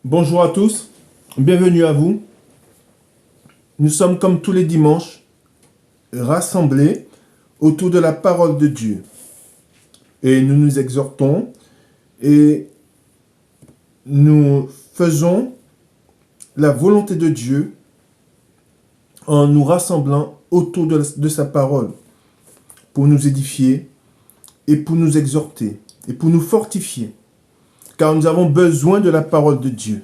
Bonjour à tous, bienvenue à vous. Nous sommes comme tous les dimanches rassemblés autour de la parole de Dieu. Et nous nous exhortons et nous faisons la volonté de Dieu en nous rassemblant autour de sa parole pour nous édifier et pour nous exhorter et pour nous fortifier. Car nous avons besoin de la parole de Dieu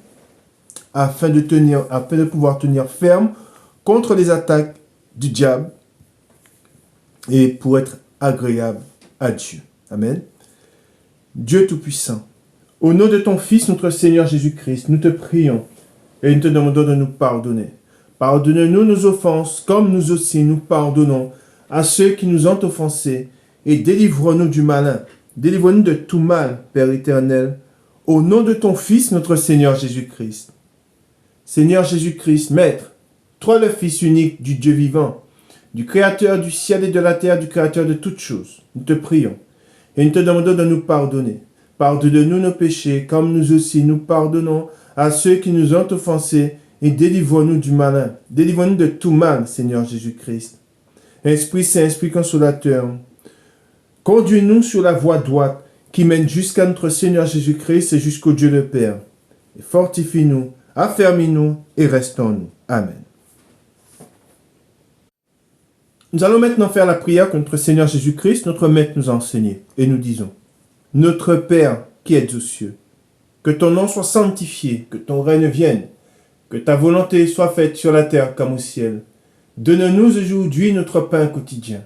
afin de pouvoir tenir ferme contre les attaques du diable et pour être agréable à Dieu. Amen. Dieu Tout-Puissant, au nom de ton Fils, notre Seigneur Jésus-Christ, nous te prions et nous te demandons de nous pardonner. Pardonne-nous nos offenses, comme nous aussi nous pardonnons à ceux qui nous ont offensés, et délivre-nous du malin. Délivre-nous de tout mal, Père éternel, au nom de ton Fils, notre Seigneur Jésus-Christ. Seigneur Jésus-Christ, Maître, toi le Fils unique du Dieu vivant, du Créateur du ciel et de la terre, du Créateur de toutes choses, nous te prions et nous te demandons de nous pardonner. Pardonne-nous nos péchés, comme nous aussi nous pardonnons à ceux qui nous ont offensés, et délivre-nous du malin. Délivre-nous de tout mal, Seigneur Jésus-Christ. Esprit Saint, Esprit Consolateur, conduis-nous sur la voie droite qui mène jusqu'à notre Seigneur Jésus-Christ et jusqu'au Dieu le Père. Et fortifie-nous, affermis-nous et restons-nous. Amen. Nous allons maintenant faire la prière que notre Seigneur Jésus-Christ, notre Maître, nous a enseignée. Et nous disons, Notre Père qui es aux cieux, que ton nom soit sanctifié, que ton règne vienne, que ta volonté soit faite sur la terre comme au ciel. Donne-nous aujourd'hui notre pain quotidien.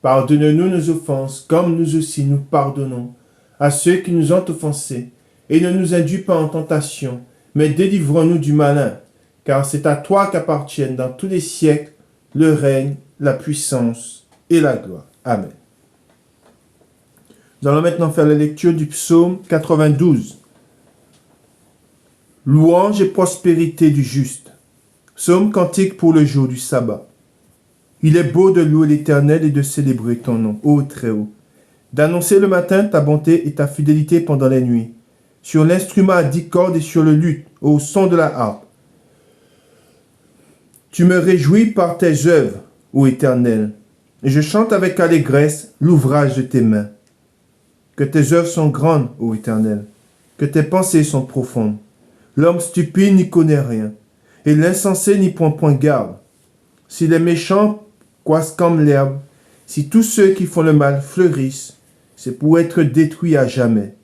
Pardonne-nous nos offenses, comme nous aussi nous pardonnons à ceux qui nous ont offensés. Et ne nous induis pas en tentation, mais délivre-nous du malin. Car c'est à toi qu'appartiennent dans tous les siècles le règne, la puissance et la gloire. Amen. Nous allons maintenant faire la lecture du psaume 92. Louange et prospérité du juste. Psaume cantique pour le jour du sabbat. Il est beau de louer l'Éternel et de célébrer ton nom, ô Très-Haut. D'annoncer le matin ta bonté et ta fidélité pendant la nuit. Sur l'instrument à 10 cordes et sur le luth, au son de la harpe. Tu me réjouis par tes œuvres, ô Éternel, et je chante avec allégresse l'ouvrage de tes mains. Que tes œuvres sont grandes, ô Éternel, que tes pensées sont profondes. L'homme stupide n'y connaît rien, et l'insensé n'y prend point garde. Si les méchants croissent comme l'herbe, si tous ceux qui font le mal fleurissent, c'est pour être détruits à jamais.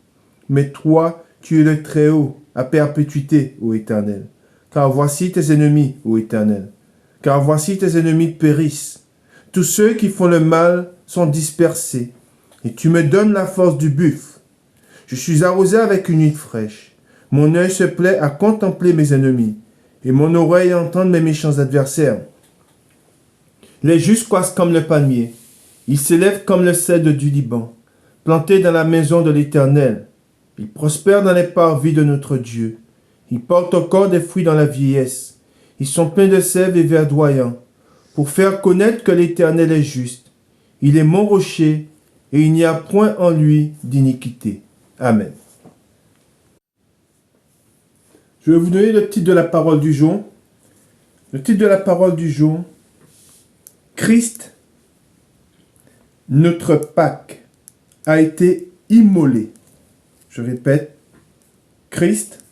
Mais toi, tu es le Très-Haut, à perpétuité, ô Éternel. Car voici tes ennemis, ô Éternel. Car voici tes ennemis périssent. Tous ceux qui font le mal sont dispersés, et tu me donnes la force du buffle. Je suis arrosé avec une huile fraîche. Mon œil se plaît à contempler mes ennemis, et mon oreille à entendre mes méchants adversaires. Les justes croissent comme le palmier. Ils s'élèvent comme le cèdre du Liban, plantés dans la maison de l'Éternel. Ils prospèrent dans les parvis de notre Dieu. Ils portent encore des fruits dans la vieillesse. Ils sont pleins de sève et verdoyants, pour faire connaître que l'Éternel est juste. Il est mon rocher, et il n'y a point en lui d'iniquité. Amen. Je vais vous donner le titre de la parole du jour. Le titre de la parole du jour, Christ, notre Pâque, a été immolé. Je répète, Christ,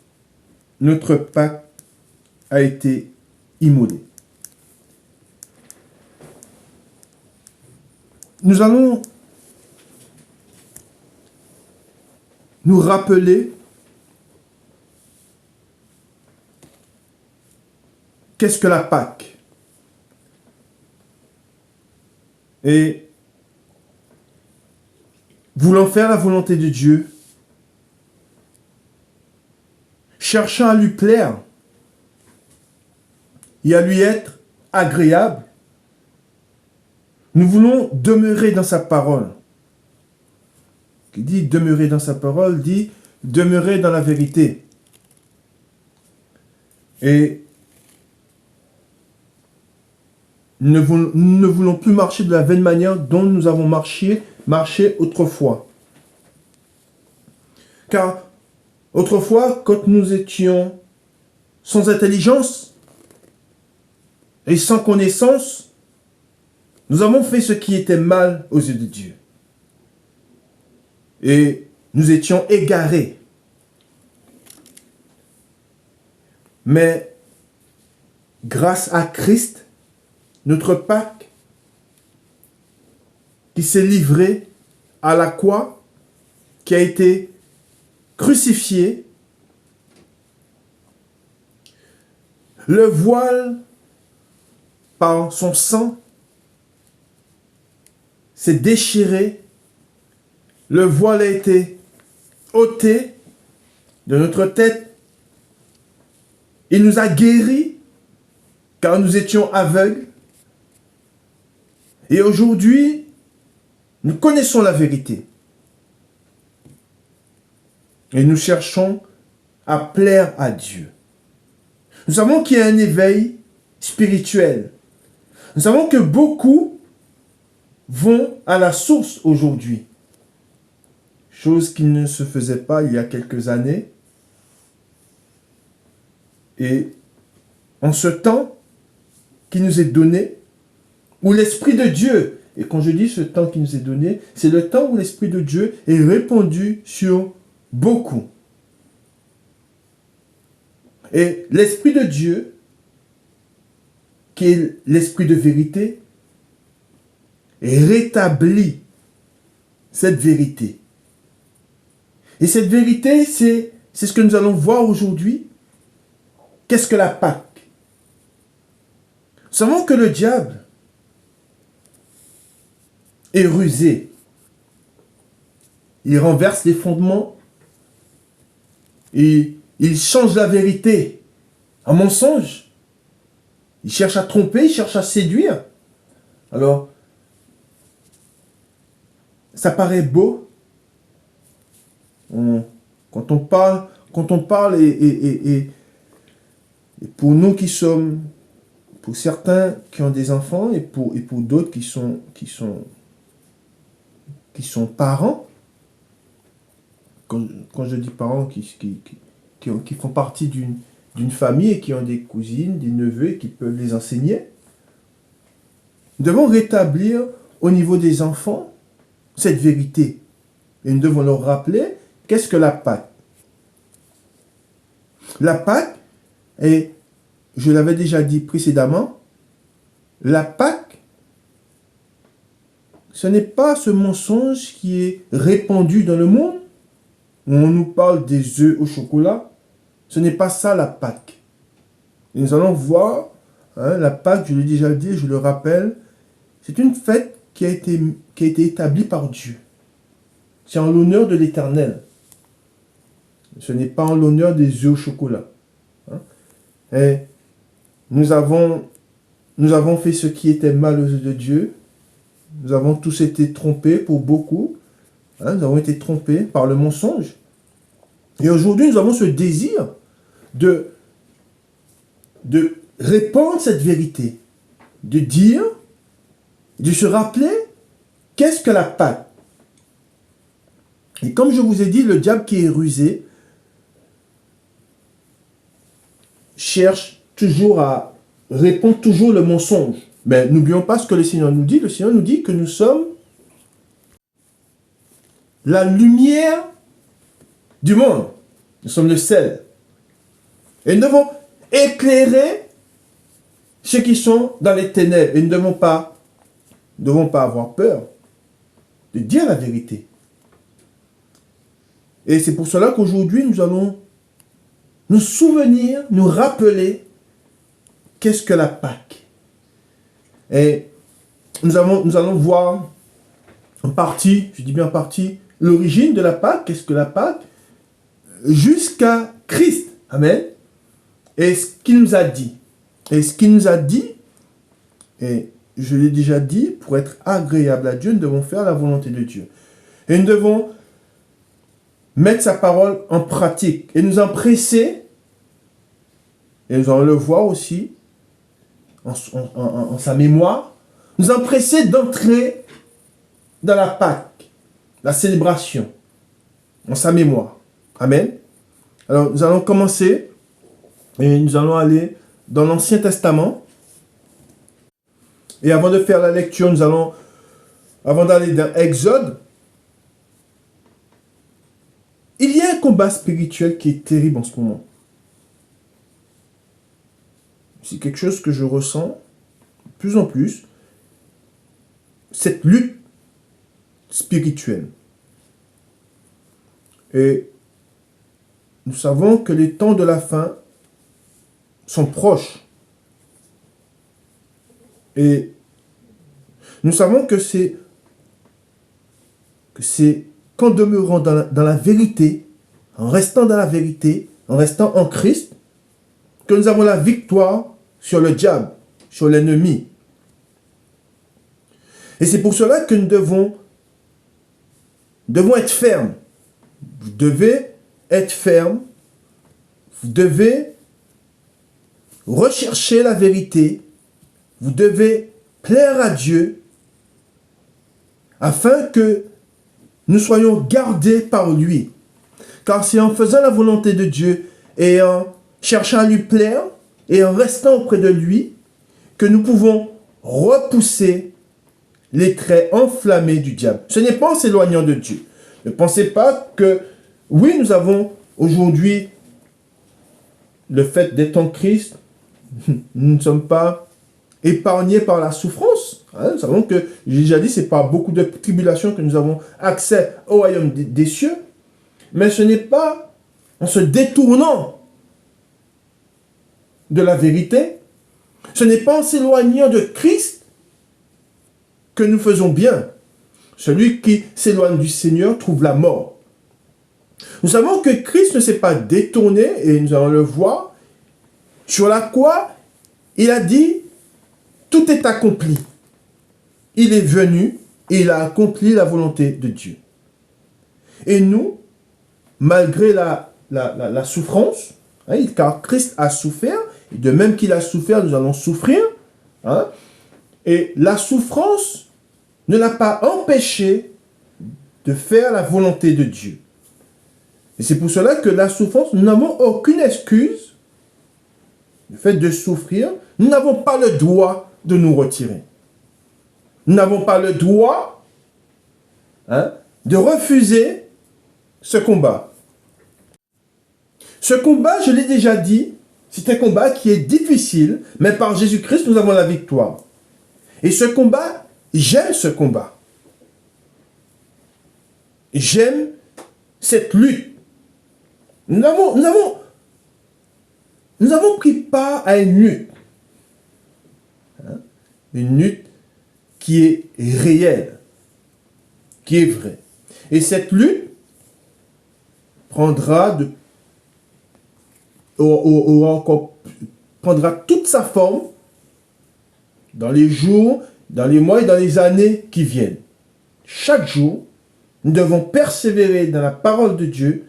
notre Pâque, a été immolé. Nous allons nous rappeler qu'est-ce que la Pâque. Et voulant faire la volonté de Dieu, cherchant à lui plaire et à lui être agréable, nous voulons demeurer dans sa parole. Qui dit demeurer dans sa parole, dit demeurer dans la vérité. Et nous ne voulons plus marcher de la vaine manière dont nous avons marché autrefois. Car autrefois, quand nous étions sans intelligence et sans connaissance, nous avons fait ce qui était mal aux yeux de Dieu. Et nous étions égarés. Mais grâce à Christ, notre Pâques, qui s'est livré à la croix, qui a été crucifié, le voile par son sang s'est déchiré, le voile a été ôté de notre tête, il nous a guéris car nous étions aveugles. Et aujourd'hui, nous connaissons la vérité. Et nous cherchons à plaire à Dieu. Nous savons qu'il y a un éveil spirituel. Nous savons que beaucoup vont à la source aujourd'hui. Chose qui ne se faisait pas il y a quelques années. Et en ce temps qui nous est donné, où l'Esprit de Dieu, et quand je dis ce temps qui nous est donné, c'est le temps où l'Esprit de Dieu est répandu sur beaucoup. Et l'Esprit de Dieu, qui est l'Esprit de vérité, rétablit cette vérité. Et cette vérité, c'est ce que nous allons voir aujourd'hui. Qu'est-ce que la Pâque? Nous savons que le diable est rusé. Il renverse les fondements et il change la vérité en mensonge. Il cherche à tromper, il cherche à séduire. Alors, ça paraît beau. Quand on parle et pour nous qui sommes, pour certains qui ont des enfants et pour d'autres qui sont parents, quand je dis parents qui font partie d'une famille et qui ont des cousines, des neveux et qui peuvent les enseigner, nous devons rétablir au niveau des enfants cette vérité. Et nous devons leur rappeler qu'est-ce que la Pâque. La Pâque, et je l'avais déjà dit précédemment, la Pâque, ce n'est pas ce mensonge qui est répandu dans le monde, où on nous parle des œufs au chocolat. Ce n'est pas ça la Pâque. Et nous allons voir, la Pâque, je l'ai déjà dit, je le rappelle, c'est une fête qui a été établie par Dieu. C'est en l'honneur de l'Éternel. Ce n'est pas en l'honneur des œufs au chocolat. Et nous avons fait ce qui était mal aux yeux de Dieu. Nous avons tous été trompés pour beaucoup. Nous avons été trompés par le mensonge. Et aujourd'hui, nous avons ce désir de répandre cette vérité. De dire, de se rappeler, qu'est-ce que la Pâque? Et comme je vous ai dit, le diable qui est rusé cherche toujours à répondre toujours le mensonge. Mais n'oublions pas ce que le Seigneur nous dit. Le Seigneur nous dit que nous sommes la lumière du monde. Nous sommes le sel. Et nous devons éclairer ceux qui sont dans les ténèbres. Et nous ne devons pas avoir peur de dire la vérité. Et c'est pour cela qu'aujourd'hui, nous allons nous souvenir, nous rappeler qu'est-ce que la Pâque. Et nous allons voir en partie, je dis bien en partie, l'origine de la Pâque, qu'est-ce que la Pâque, jusqu'à Christ. Amen. Et ce qu'il nous a dit. Et ce qu'il nous a dit, et je l'ai déjà dit, pour être agréable à Dieu, nous devons faire la volonté de Dieu. Et nous devons mettre sa parole en pratique et nous empresser, et nous allons le voir aussi en sa mémoire, nous empresser d'entrer dans la Pâque, la célébration, en sa mémoire. Amen. Alors, nous allons commencer Et nous allons aller dans l'Ancien Testament. Et avant de faire la lecture, avant d'aller dans Exode, il y a un combat spirituel qui est terrible en ce moment. C'est quelque chose que je ressens de plus en plus. Cette lutte spirituelle. Et nous savons que les temps de la fin sont proches. Et nous savons que c'est qu'en demeurant dans la vérité, en restant dans la vérité, en restant en Christ, que nous avons la victoire sur le diable, sur l'ennemi. Et c'est pour cela que nous devons être fermes. Vous devez être ferme. Vous devez rechercher la vérité. Vous devez plaire à Dieu afin que nous soyons gardés par lui. Car c'est en faisant la volonté de Dieu et en cherchant à lui plaire et en restant auprès de lui que nous pouvons repousser les traits enflammés du diable. Ce n'est pas en s'éloignant de Dieu. Ne pensez pas que, oui, nous avons aujourd'hui le fait d'être en Christ, nous ne sommes pas épargnés par la souffrance. Nous savons que, j'ai déjà dit, c'est par beaucoup de tribulations que nous avons accès au royaume des cieux. Mais ce n'est pas en se détournant de la vérité, ce n'est pas en s'éloignant de Christ que nous faisons bien. Celui qui s'éloigne du Seigneur trouve la mort. Nous savons que Christ ne s'est pas détourné, et nous allons le voir, sur la croix, il a dit, tout est accompli. Il est venu et il a accompli la volonté de Dieu. Et nous, malgré la souffrance, car Christ a souffert, et de même qu'il a souffert, nous allons souffrir, et la souffrance ne l'a pas empêché de faire la volonté de Dieu. Et c'est pour cela que la souffrance, nous n'avons aucune excuse. Le fait de souffrir, nous n'avons pas le droit de nous retirer. Nous n'avons pas le droit de refuser ce combat. Ce combat, je l'ai déjà dit, c'est un combat qui est difficile, mais par Jésus-Christ, nous avons la victoire. Et ce combat, j'aime ce combat. J'aime cette lutte. Nous avons pris part à une lutte. Une lutte qui est réelle, qui est vraie. Et cette lutte prendra toute sa forme dans les jours, dans les mois et dans les années qui viennent. Chaque jour, nous devons persévérer dans la parole de Dieu,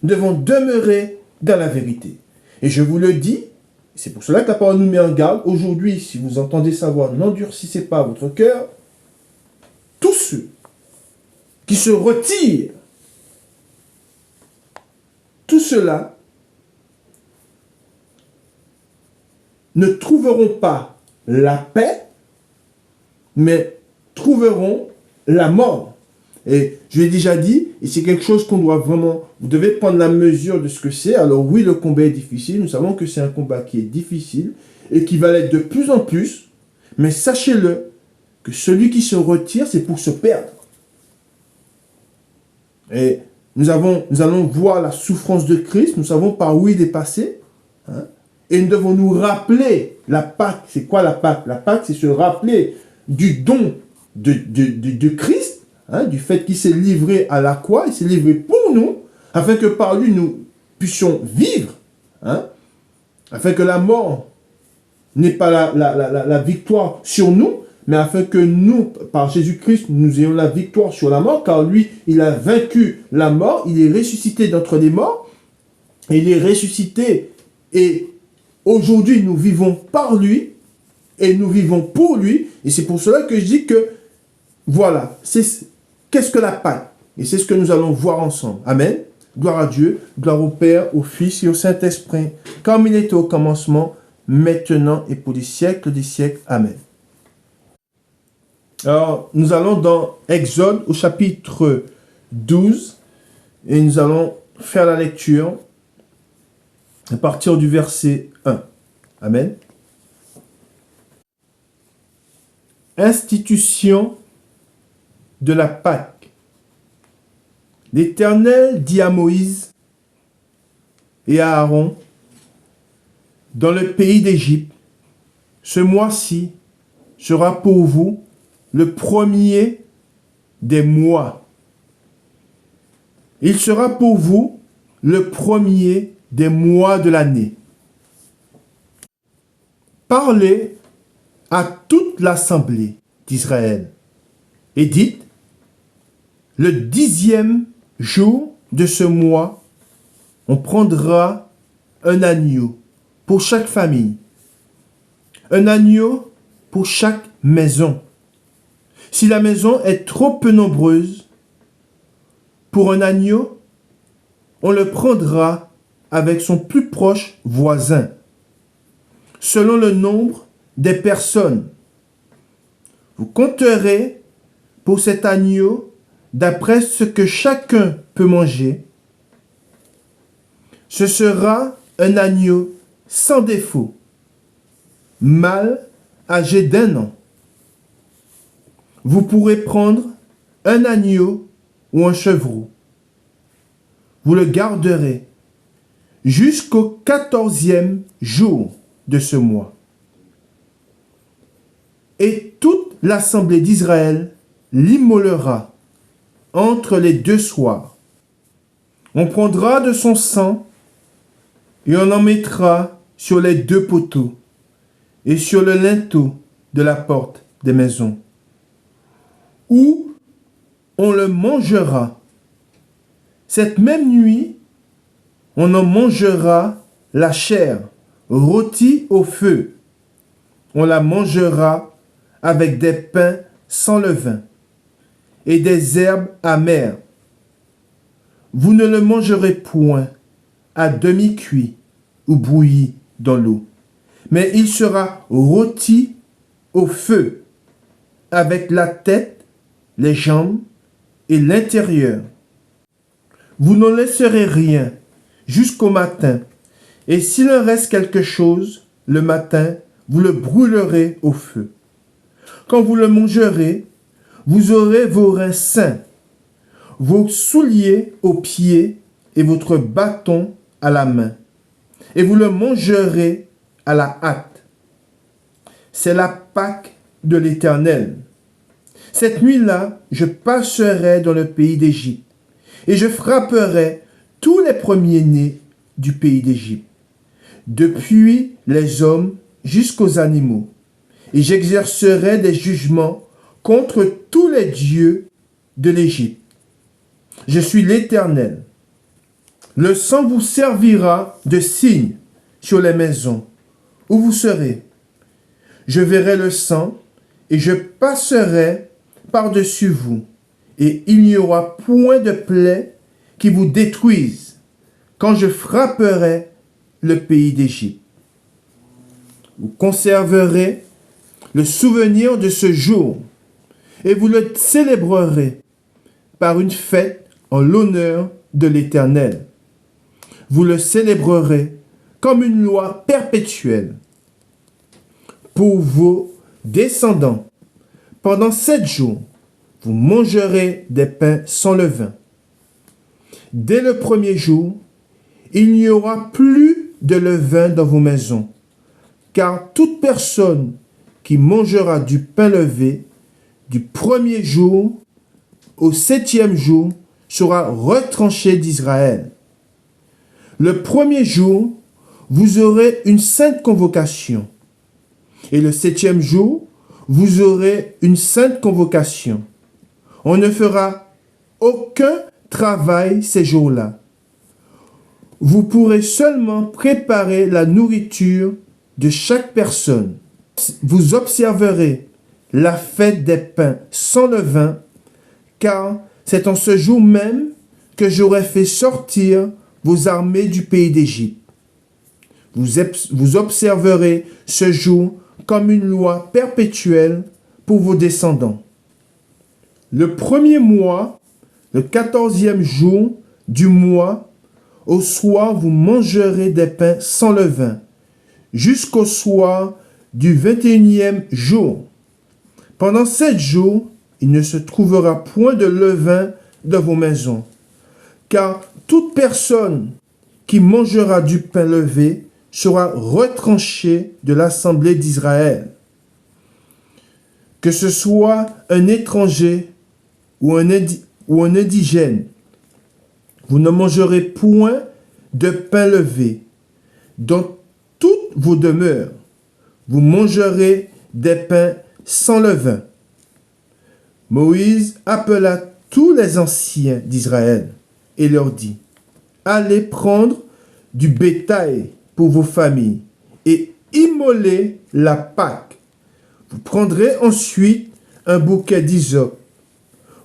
nous devons demeurer dans la vérité. Et je vous le dis, c'est pour cela que la parole nous met en garde. Aujourd'hui, si vous entendez sa voix, n'endurcissez pas votre cœur. Tous ceux qui se retirent, tout cela ne trouveront pas la paix, mais trouveront la mort. Et je l'ai déjà dit, et c'est quelque chose qu'on doit vraiment, vous devez prendre la mesure de ce que c'est. Alors oui, le combat est difficile, nous savons que c'est un combat qui est difficile et qui va l'être de plus en plus, mais sachez-le, que celui qui se retire, c'est pour se perdre. Et nous allons voir la souffrance de Christ, nous savons par où il est passé, et nous devons nous rappeler la Pâque. C'est quoi la Pâque? La Pâque, c'est se rappeler du don de Christ, du fait qu'il s'est livré à la croix, il s'est livré pour nous, afin que par lui nous puissions vivre, afin que la mort n'ait pas la victoire sur nous, mais afin que nous, par Jésus-Christ, nous ayons la victoire sur la mort, car lui, il a vaincu la mort, il est ressuscité d'entre les morts, il est ressuscité, et aujourd'hui, nous vivons par lui, et nous vivons pour lui, et c'est pour cela que je dis que, voilà, qu'est-ce que la Pâque? Et c'est ce que nous allons voir ensemble. Amen. Gloire à Dieu, gloire au Père, au Fils et au Saint-Esprit, comme il était au commencement, maintenant et pour les siècles des siècles. Amen. Alors, nous allons dans Exode au chapitre 12 et nous allons faire la lecture à partir du verset 1. Amen. Institution de la Pâque. L'Éternel dit à Moïse et à Aaron, dans le pays d'Égypte, ce mois-ci sera pour vous le premier des mois. Il sera pour vous le premier des mois de l'année. Parlez à toute l'assemblée d'Israël et dites, le 10e jour de ce mois, on prendra un agneau pour chaque famille, un agneau pour chaque maison. Si la maison est trop peu nombreuse pour un agneau, on le prendra avec son plus proche voisin, selon le nombre des personnes. Vous compterez pour cet agneau d'après ce que chacun peut manger. Ce sera un agneau sans défaut, mâle âgé d'1 an. Vous pourrez prendre un agneau ou un chevreau. Vous le garderez jusqu'au 14e jour de ce mois. Et toute l'assemblée d'Israël l'immolera entre les 2 soirs. On prendra de son sang et on en mettra sur les 2 poteaux et sur le linteau de la porte des maisons, où on le mangera. Cette même nuit, on en mangera la chair rôtie au feu. On la mangera avec des pains sans levain et des herbes amères. Vous ne le mangerez point à demi-cuit ou bouilli dans l'eau, mais il sera rôti au feu avec la tête, les jambes et l'intérieur. Vous n'en laisserez rien jusqu'au matin, et s'il en reste quelque chose le matin, vous le brûlerez au feu. Quand vous le mangerez, vous aurez vos reins sains, vos souliers aux pieds et votre bâton à la main, et vous le mangerez à la hâte. C'est la Pâque de l'Éternel. Cette nuit-là, je passerai dans le pays d'Égypte, et je frapperai tous les premiers-nés du pays d'Égypte, depuis les hommes jusqu'aux animaux, et j'exercerai des jugements contre tous les dieux de l'Égypte. Je suis l'Éternel. Le sang vous servira de signe sur les maisons où vous serez. Je verrai le sang et je passerai par-dessus vous, et il n'y aura point de plaie qui vous détruise quand je frapperai le pays d'Égypte. Vous conserverez le souvenir de ce jour et vous le célébrerez par une fête en l'honneur de l'Éternel. Vous le célébrerez comme une loi perpétuelle pour vos descendants. Pendant 7 jours, vous mangerez des pains sans levain. Dès le premier jour, il n'y aura plus de levain dans vos maisons, car toute personne qui mangera du pain levé du premier jour au 7e jour sera retranchée d'Israël. Le premier jour, vous aurez une sainte convocation, et le 7e jour, vous aurez une sainte convocation. On ne fera aucun travail ces jours-là. Vous pourrez seulement préparer la nourriture de chaque personne. Vous observerez la fête des pains sans levain, car c'est en ce jour même que j'aurai fait sortir vos armées du pays d'Égypte. Vous observerez ce jour comme une loi perpétuelle pour vos descendants. Le premier mois, le 14e jour du mois, au soir, vous mangerez des pains sans levain, jusqu'au soir du 21e jour. Pendant 7 jours, il ne se trouvera point de levain dans vos maisons, car toute personne qui mangera du pain levé sera retranchée de l'assemblée d'Israël. Que ce soit un étranger ou un indigène, vous ne mangerez point de pain levé. Dans toutes vos demeures, vous mangerez des pains sans levain. Moïse appela tous les anciens d'Israël et leur dit, allez prendre du bétail pour vos familles et immolez la Pâque. Vous prendrez ensuite un bouquet d'hysope.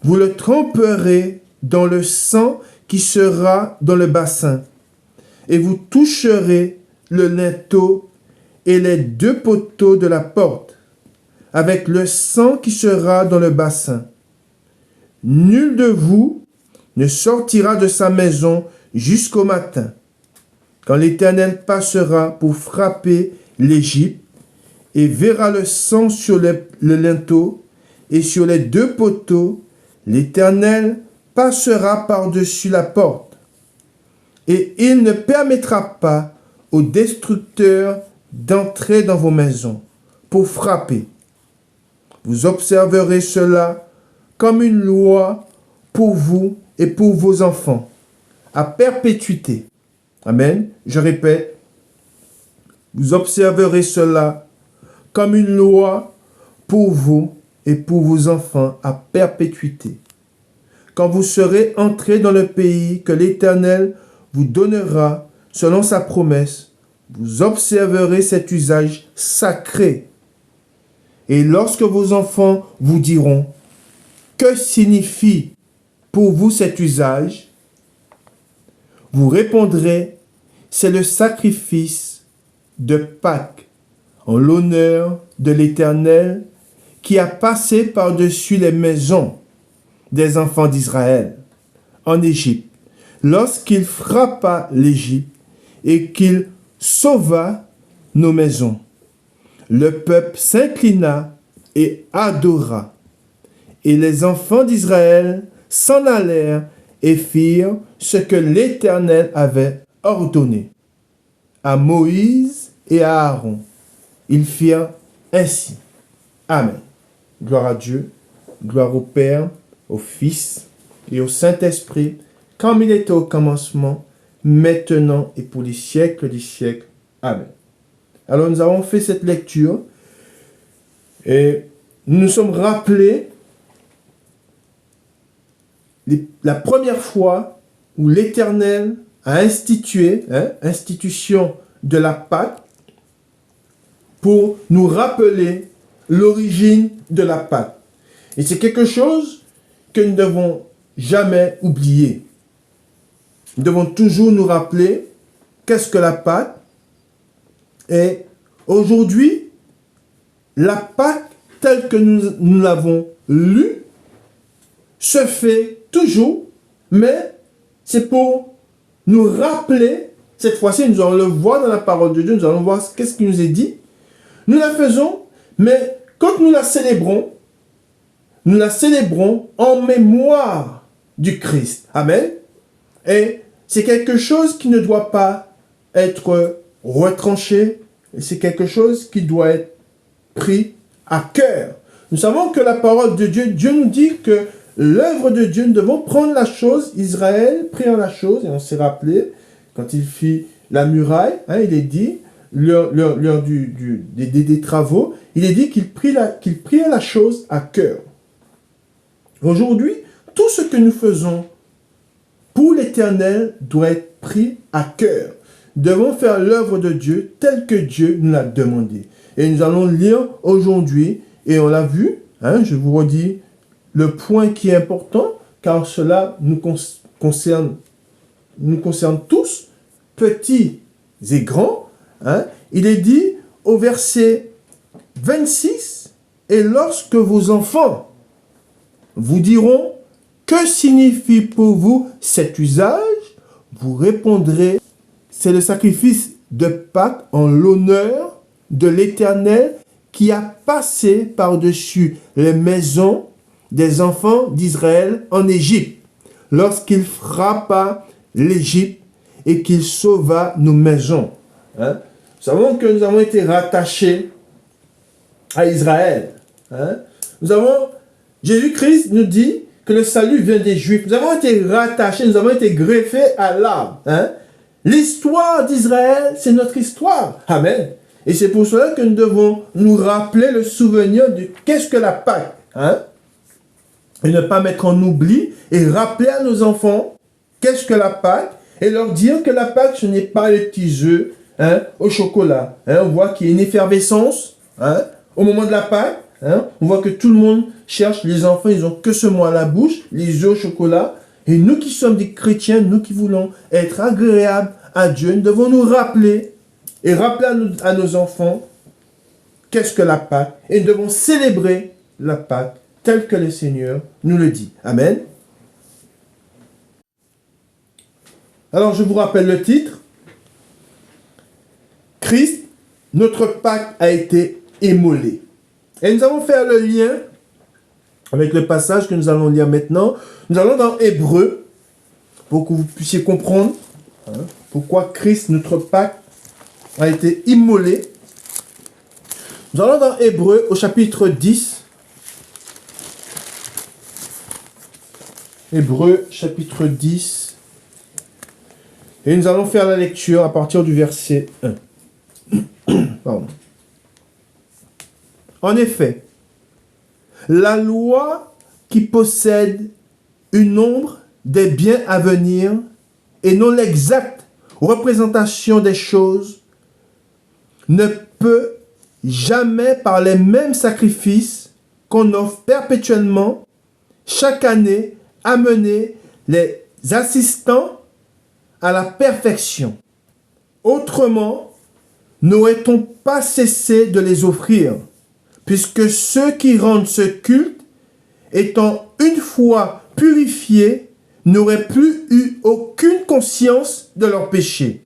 Vous le tremperez dans le sang qui sera dans le bassin, et vous toucherez le linteau et les 2 poteaux de la porte, avec le sang qui sera dans le bassin. Nul de vous ne sortira de sa maison jusqu'au matin, quand l'Éternel passera pour frapper l'Égypte, et verra le sang sur le linteau et sur les 2 poteaux. L'Éternel passera par-dessus la porte, et il ne permettra pas aux destructeurs d'entrer dans vos maisons pour frapper. Vous observerez cela comme une loi pour vous et pour vos enfants, à perpétuité. Amen. Je répète, vous observerez cela comme une loi pour vous et pour vos enfants à perpétuité. Quand vous serez entrés dans le pays que l'Éternel vous donnera selon sa promesse, vous observerez cet usage sacré. Et lorsque vos enfants vous diront, que signifie pour vous cet usage? Vous répondrez, c'est le sacrifice de Pâques en l'honneur de l'Éternel qui a passé par-dessus les maisons des enfants d'Israël en Égypte, lorsqu'il frappa l'Égypte et qu'il sauva nos maisons. Le peuple s'inclina et adora, et les enfants d'Israël s'en allèrent et firent ce que l'Éternel avait ordonné à Moïse et à Aaron. Ils firent ainsi. Amen. Gloire à Dieu, gloire au Père, au Fils et au Saint-Esprit, comme il était au commencement, maintenant et pour les siècles des siècles. Amen. Alors nous avons fait cette lecture et nous nous sommes rappelés la première fois où l'Éternel a institué, institution de la Pâque, pour nous rappeler l'origine de la Pâque. Et c'est quelque chose que nous ne devons jamais oublier. Nous devons toujours nous rappeler qu'est-ce que la Pâque. Et aujourd'hui, la Pâque, telle que nous l'avons lue, se fait toujours, mais c'est pour nous rappeler, cette fois-ci, nous allons le voir dans la parole de Dieu, nous allons voir qu'est-ce qui nous est dit. Nous la faisons, mais quand nous la célébrons en mémoire du Christ. Amen. Et c'est quelque chose qui ne doit pas être retranché, c'est quelque chose qui doit être pris à cœur. Nous savons que la parole de Dieu, Dieu nous dit que l'œuvre de Dieu, nous devons prendre la chose, Israël prit la chose, et on s'est rappelé, quand il fit la muraille, il est dit, l'heure des travaux, il est dit qu'il prit la chose à cœur. Aujourd'hui, tout ce que nous faisons pour l'Éternel doit être pris à cœur. Nous devons faire l'œuvre de Dieu telle que Dieu nous l'a demandé. Et nous allons lire aujourd'hui, et on l'a vu, je vous redis le point qui est important, car cela nous nous concerne tous, petits et grands. Hein. Il est dit au verset 26, « Et lorsque vos enfants vous diront, que signifie pour vous cet usage? Vous répondrez, c'est le sacrifice de Pâques en l'honneur de l'Éternel qui a passé par-dessus les maisons des enfants d'Israël en Égypte, lorsqu'il frappa l'Égypte et qu'il sauva nos maisons. Hein? Nous savons que nous avons été rattachés à Israël. Hein? Jésus-Christ nous dit que le salut vient des Juifs. Nous avons été rattachés, nous avons été greffés à l'arbre. Hein? L'histoire d'Israël, c'est notre histoire. Amen. Et c'est pour cela que nous devons nous rappeler le souvenir de qu'est-ce que la Pâque. Hein? Et ne pas mettre en oubli et rappeler à nos enfants qu'est-ce que la Pâque et leur dire que la Pâque, ce n'est pas les petits œufs au chocolat. Hein? On voit qu'il y a une effervescence au moment de la Pâque. Hein? On voit que tout le monde cherche, les enfants, ils ont que ce mot à la bouche, les œufs au chocolat. Et nous qui sommes des chrétiens, nous qui voulons être agréables à Dieu, nous devons nous rappeler et rappeler à nos enfants qu'est-ce que la Pâque. Et nous devons célébrer la Pâque tel que le Seigneur nous le dit. Amen. Alors je vous rappelle le titre. Christ, notre Pâque a été immolé. Et nous allons faire le lien avec le passage que nous allons lire maintenant. Nous allons dans Hébreux, pour que vous puissiez comprendre pourquoi Christ, notre Pâque, a été immolé. Nous allons dans Hébreux au chapitre 10. Hébreux chapitre 10. Et nous allons faire la lecture à partir du verset 1. Pardon. En effet, la loi qui possède une ombre des biens à venir et non l'exacte représentation des choses ne peut jamais par les mêmes sacrifices qu'on offre perpétuellement chaque année amener les assistants à la perfection. Autrement, n'aurait-on pas cessé de les offrir, puisque ceux qui rendent ce culte, étant une fois purifiés, n'auraient plus eu aucune conscience de leurs péchés.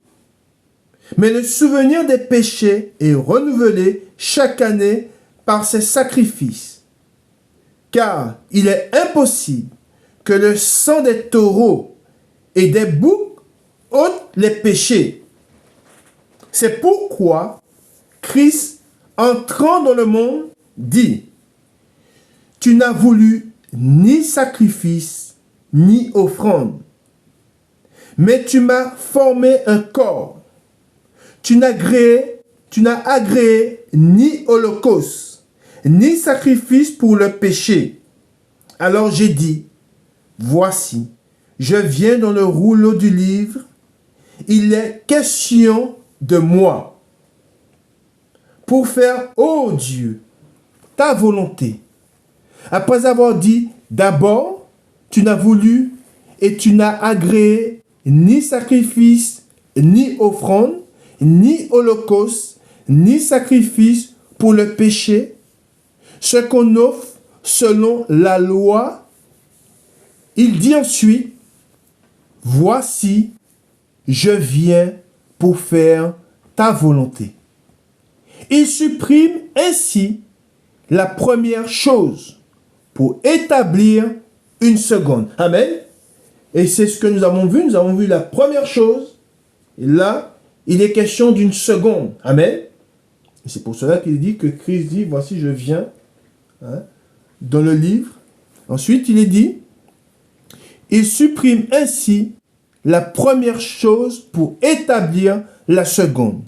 Mais le souvenir des péchés est renouvelé chaque année par ces sacrifices. Car il est impossible que le sang des taureaux et des boucs ôte les péchés. C'est pourquoi Christ, entrant dans le monde, dit, « Tu n'as voulu ni sacrifice, ni offrande, mais tu m'as formé un corps. Tu n'as agréé ni holocauste, ni sacrifice pour le péché. Alors j'ai dit, voici, je viens dans le rouleau du livre, il est question de moi, pour faire, ô Dieu, ta volonté. Après avoir dit, d'abord, tu n'as voulu et tu n'as agréé ni sacrifice, ni offrande, ni holocauste, ni sacrifice pour le péché, ce qu'on offre selon la loi. Il dit ensuite, voici, je viens pour faire ta volonté. Il supprime ainsi la première chose pour établir une seconde. Amen. Et c'est ce que nous avons vu. Nous avons vu la première chose. Et là, il est question d'une seconde. Amen. Et c'est pour cela qu'il dit que Christ dit, voici je viens, dans le livre. Ensuite, il est dit, il supprime ainsi la première chose pour établir la seconde.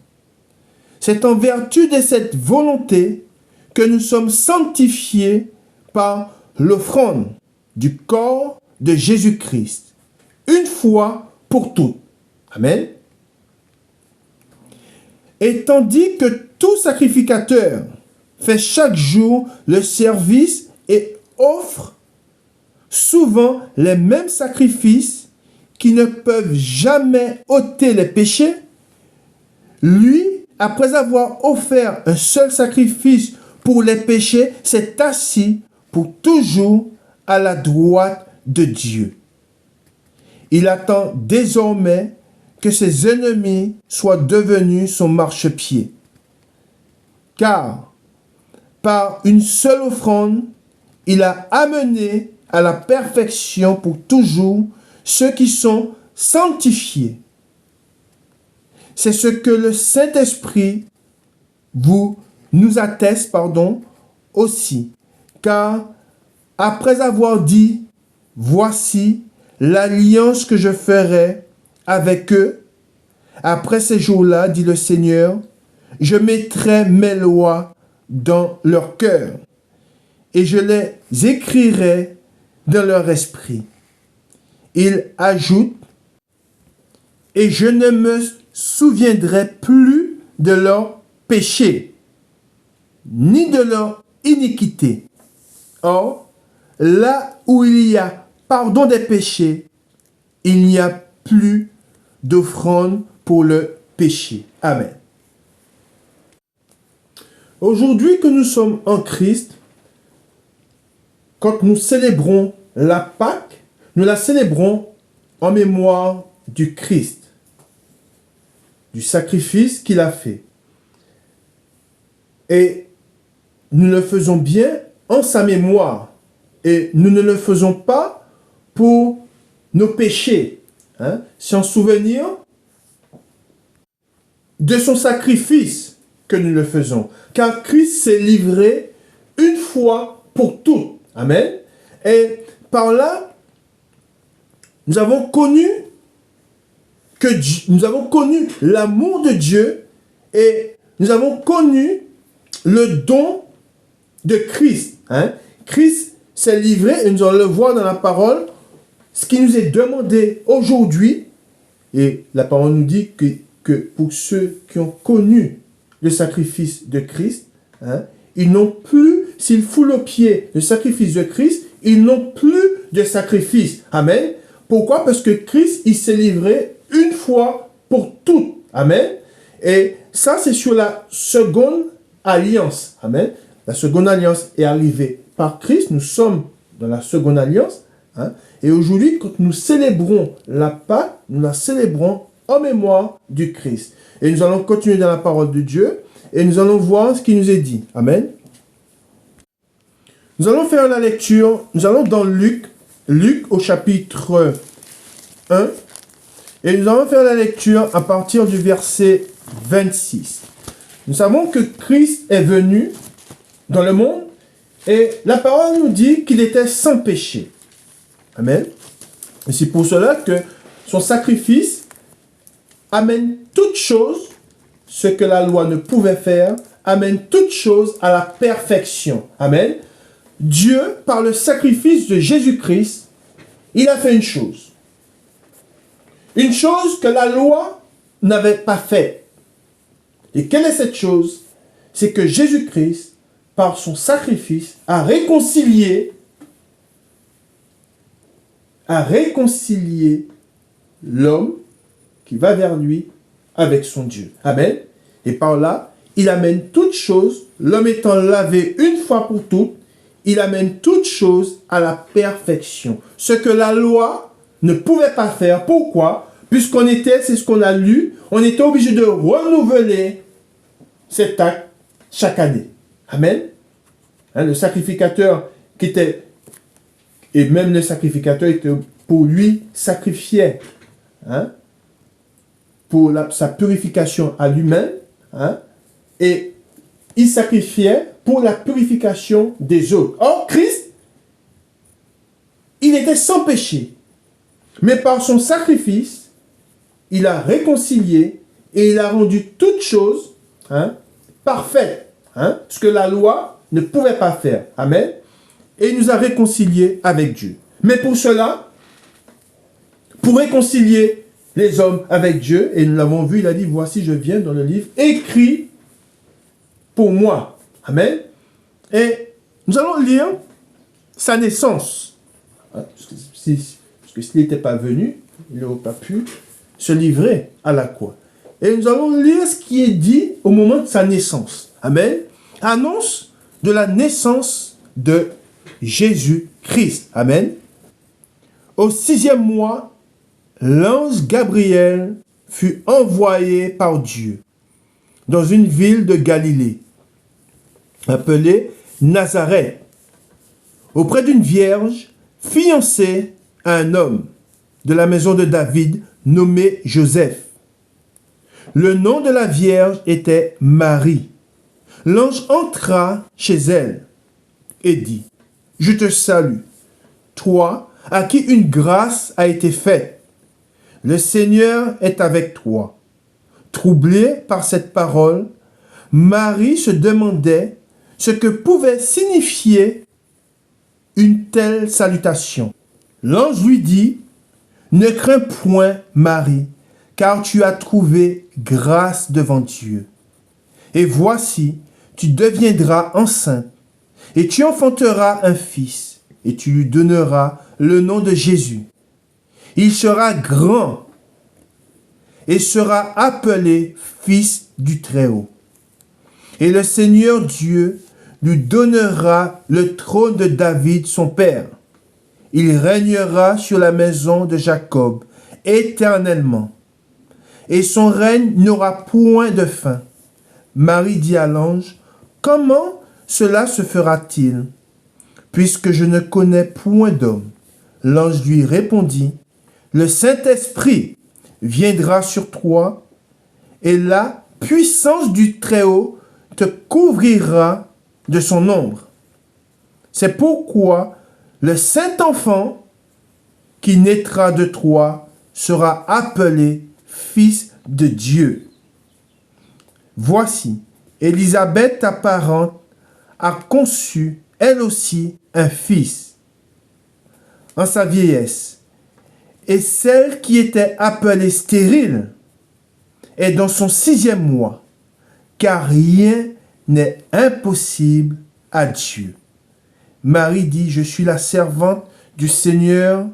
C'est en vertu de cette volonté que nous sommes sanctifiés par l'offrande du corps de Jésus-Christ, une fois pour toutes. Amen. Et tandis que tout sacrificateur fait chaque jour le service et offre souvent les mêmes sacrifices, qui ne peuvent jamais ôter les péchés, lui, après avoir offert un seul sacrifice pour les péchés, s'est assis pour toujours à la droite de Dieu. Il attend désormais que ses ennemis soient devenus son marchepied. Car, par une seule offrande, il a amené à la perfection pour toujours ceux qui sont sanctifiés. C'est ce que le Saint-Esprit nous atteste aussi. Car après avoir dit, voici l'alliance que je ferai avec eux, après ces jours-là, dit le Seigneur, je mettrai mes lois dans leur cœur et je les écrirai dans leur esprit. Il ajoute, et je ne me souviendrai plus de leur péché, ni de leur iniquité. Or, là où il y a pardon des péchés, il n'y a plus d'offrande pour le péché. Amen. Aujourd'hui que nous sommes en Christ, quand nous célébrons la Pâque, nous la célébrons en mémoire du Christ, du sacrifice qu'il a fait. Et nous le faisons bien en sa mémoire. Et nous ne le faisons pas pour nos péchés. C'est en souvenir de son sacrifice que nous le faisons. Car Christ s'est livré une fois pour toutes. Amen. Et par là, nous avons connu l'amour de Dieu et nous avons connu le don de Christ. Christ s'est livré et nous allons le voir dans la parole. Ce qui nous est demandé aujourd'hui, et la parole nous dit que pour ceux qui ont connu le sacrifice de Christ, ils n'ont plus, s'ils foulent aux pieds le sacrifice de Christ, ils n'ont plus de sacrifice. Amen. Pourquoi? Parce que Christ, il s'est livré une fois pour toutes. Amen. Et ça, c'est sur la seconde alliance. Amen. La seconde alliance est arrivée par Christ. Nous sommes dans la seconde alliance. Et aujourd'hui, quand nous célébrons la Pâque, nous la célébrons en mémoire du Christ. Et nous allons continuer dans la parole de Dieu et nous allons voir ce qui nous est dit. Amen. Nous allons faire la lecture. Nous allons dans Luc au chapitre 1. Et nous allons faire la lecture à partir du verset 26. Nous savons que Christ est venu dans le monde et la parole nous dit qu'il était sans péché. Amen. Et c'est pour cela que son sacrifice amène toute chose, ce que la loi ne pouvait faire, amène toute chose à la perfection. Amen. Dieu, par le sacrifice de Jésus-Christ, il a fait une chose. Une chose que la loi n'avait pas faite. Et quelle est cette chose? C'est que Jésus-Christ, par son sacrifice, a réconcilié l'homme qui va vers lui avec son Dieu. Amen. Et par là, il amène toute chose, l'homme étant lavé une fois pour toutes, il amène toute chose à la perfection. Ce que la loi ne pouvait pas faire. Pourquoi? Puisqu'on était, c'est ce qu'on a lu, on était obligé de renouveler cet acte chaque année. Amen. Le sacrificateur qui était, et même le sacrificateur était pour lui sacrifiait pour sa purification à lui-même, et il sacrifiait pour la purification des autres. Or, Christ, il était sans péché, mais par son sacrifice, il a réconcilié et il a rendu toute chose parfaite, ce que la loi ne pouvait pas faire. Amen. Et il nous a réconciliés avec Dieu. Mais pour cela, pour réconcilier les hommes avec Dieu, et nous l'avons vu, il a dit, voici, je viens dans le livre écrit pour moi. Amen. Et nous allons lire sa naissance. Parce que s'il n'était pas venu, il n'aurait pas pu se livrer à la croix. Et nous allons lire ce qui est dit au moment de sa naissance. Amen. Annonce de la naissance de Jésus-Christ. Amen. Au 6e mois, l'ange Gabriel fut envoyé par Dieu dans une ville de Galilée, appelée Nazareth, auprès d'une vierge fiancée à un homme de la maison de David nommé Joseph. Le nom de la vierge était Marie. L'ange entra chez elle et dit, « Je te salue, toi à qui une grâce a été faite. Le Seigneur est avec toi. » Troublée par cette parole, Marie se demandait ce que pouvait signifier une telle salutation. L'ange lui dit, « Ne crains point, Marie, car tu as trouvé grâce devant Dieu. Et voici, tu deviendras enceinte, et tu enfanteras un fils, et tu lui donneras le nom de Jésus. Il sera grand et sera appelé Fils du Très-Haut. Et le Seigneur Dieu lui donnera le trône de David, son père. Il régnera sur la maison de Jacob éternellement, et son règne n'aura point de fin. » Marie dit à l'ange, « Comment cela se fera-t-il, puisque je ne connais point d'homme ?» L'ange lui répondit, « Le Saint-Esprit viendra sur toi, et la puissance du Très-Haut te couvrira de son ombre. C'est pourquoi le Saint-Enfant qui naîtra de toi sera appelé Fils de Dieu. Voici, Élisabeth, ta parente, a conçu, elle aussi, un fils en sa vieillesse. Et celle qui était appelée stérile est dans son 6e mois, car rien n'est impossible à Dieu. » Marie dit, « Je suis la servante du Seigneur,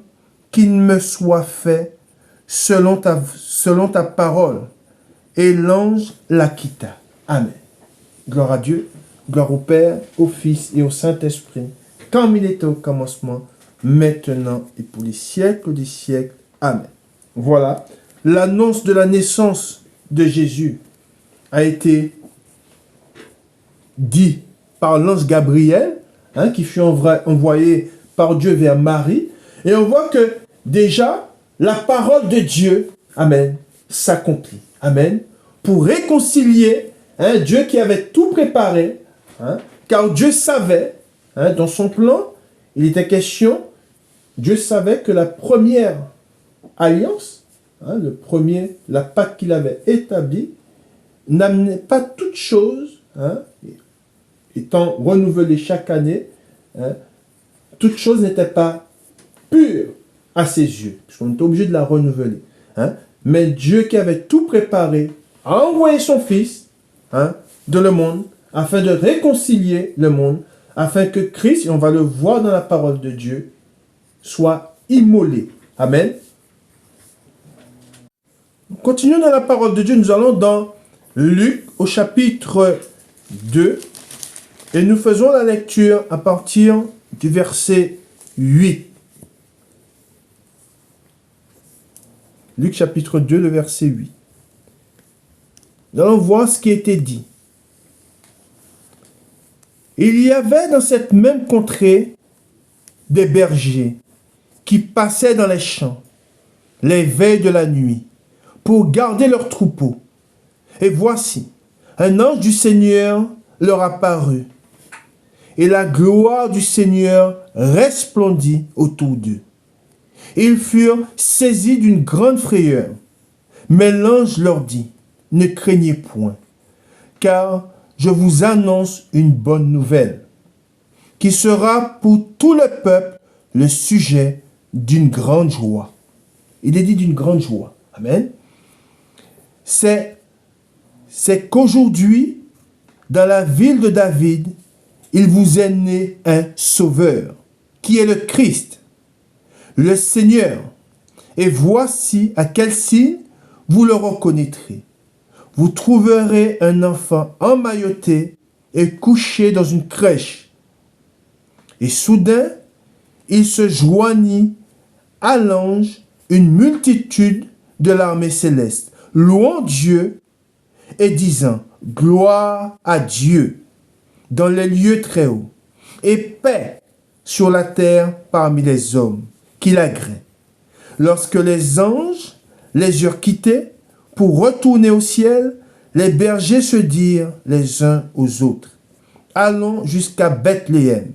qu'il me soit fait selon ta parole. » Et l'ange la quitta. Amen. Gloire à Dieu, gloire au Père, au Fils et au Saint-Esprit, comme il était au commencement, maintenant et pour les siècles des siècles. Amen. Voilà, l'annonce de la naissance de Jésus a été dit par l'ange Gabriel, qui fut envoyé par Dieu vers Marie. Et on voit que déjà, la parole de Dieu, amen, s'accomplit. Amen. Pour réconcilier, Dieu qui avait tout préparé, car Dieu savait, dans son plan, il était question, Dieu savait que la première alliance, la pacte qu'il avait établi, n'amenait pas toute chose, étant renouvelée chaque année, toute chose n'était pas pure à ses yeux, puisqu'on était obligé de la renouveler. Mais Dieu qui avait tout préparé a envoyé son Fils dans le monde afin de réconcilier le monde, afin que Christ, et on va le voir dans la parole de Dieu, soit immolé. Amen. Continuons dans la parole de Dieu. Nous allons dans Luc au chapitre 2 et nous faisons la lecture à partir du verset 8. Luc chapitre 2, le verset 8. Nous allons voir ce qui était dit. Il y avait dans cette même contrée des bergers qui passaient dans les champs les veilles de la nuit pour garder leurs troupeaux. Et voici, un ange du Seigneur leur apparut, et la gloire du Seigneur resplendit autour d'eux. Ils furent saisis d'une grande frayeur. Mais l'ange leur dit, « Ne craignez point, car je vous annonce une bonne nouvelle, qui sera pour tout le peuple le sujet d'une grande joie. » Il est dit d'une grande joie. Amen. C'est qu'aujourd'hui, dans la ville de David, il vous est né un sauveur, qui est le Christ, le Seigneur. Et voici à quel signe vous le reconnaîtrez. Vous trouverez un enfant emmailloté et couché dans une crèche. Et soudain, il se joignit à l'ange une multitude de l'armée céleste, louant Dieu et disant « Gloire à Dieu dans les lieux très hauts et paix sur la terre parmi les hommes qui l'agréent. » Lorsque les anges les eurent quittés pour retourner au ciel, les bergers se dirent les uns aux autres « Allons jusqu'à Bethléem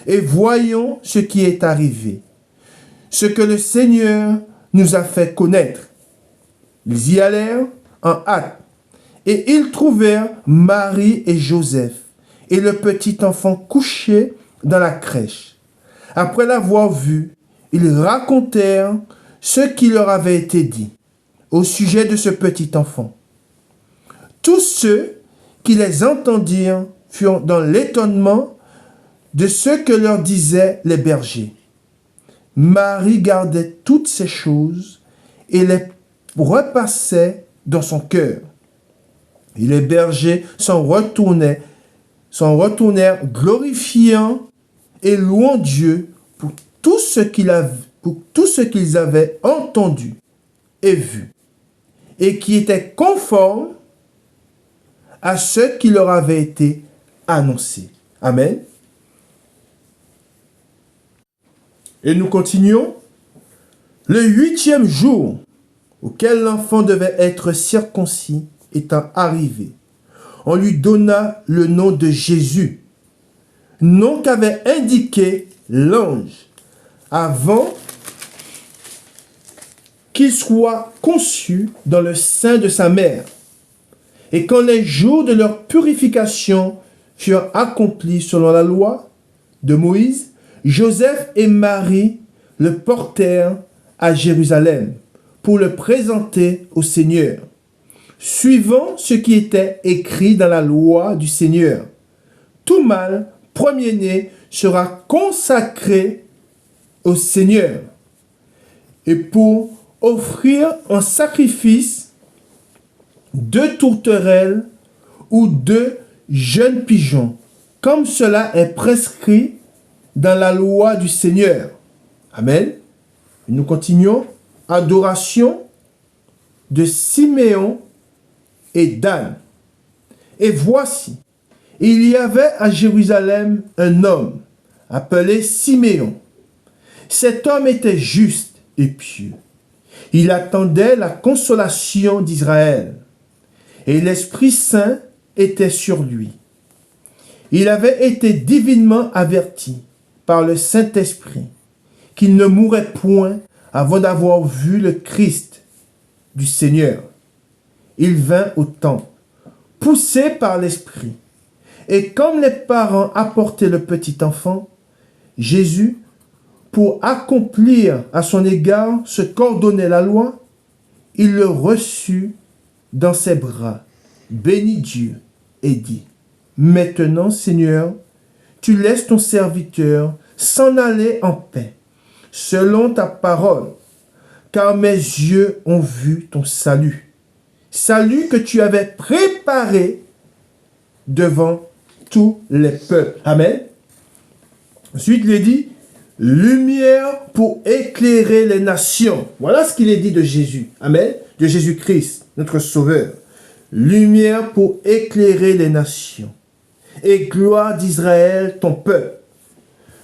et voyons ce qui est arrivé, ce que le Seigneur nous a fait connaître. » Ils y allèrent en hâte, et ils trouvèrent Marie et Joseph et le petit enfant couché dans la crèche. Après l'avoir vu, ils racontèrent ce qui leur avait été dit au sujet de ce petit enfant. Tous ceux qui les entendirent furent dans l'étonnement de ce que leur disaient les bergers. Marie gardait toutes ces choses et les repassait dans son cœur. Et les bergers s'en retournèrent glorifiant et louant Dieu pour tout ce qu'ils avaient entendu et vu, et qui était conforme à ce qui leur avait été annoncé. Amen. Et nous continuons. Le 8e jour auquel l'enfant devait être circoncis étant arrivé, on lui donna le nom de Jésus, nom qu'avait indiqué l'ange avant qu'il soit conçu dans le sein de sa mère. Et quand les jours de leur purification furent accomplis selon la loi de Moïse, Joseph et Marie le portèrent à Jérusalem pour le présenter au Seigneur, suivant ce qui était écrit dans la loi du Seigneur. Tout mâle premier-né sera consacré au Seigneur. Et pour offrir en sacrifice 2 tourterelles ou 2 jeunes pigeons, comme cela est prescrit dans la loi du Seigneur. Amen. Et nous continuons. Adoration de Siméon et d'Anne. Et voici, il y avait à Jérusalem un homme appelé Siméon. Cet homme était juste et pieux. Il attendait la consolation d'Israël, et l'Esprit Saint était sur lui. Il avait été divinement averti par le Saint-Esprit qu'il ne mourrait point avant d'avoir vu le Christ du Seigneur. Il vint au temple, poussé par l'Esprit. Et comme les parents apportaient le petit enfant, Jésus, pour accomplir à son égard ce qu'ordonnait la loi, il le reçut dans ses bras, bénit Dieu et dit, « Maintenant, Seigneur, tu laisses ton serviteur s'en aller en paix, selon ta parole, car mes yeux ont vu ton salut, salut que tu avais préparé devant tous les peuples. » Amen. Ensuite, il est dit, « Lumière pour éclairer les nations. » Voilà ce qu'il est dit de Jésus. Amen. De Jésus-Christ, notre Sauveur. Lumière pour éclairer les nations. Et gloire d'Israël, ton peuple.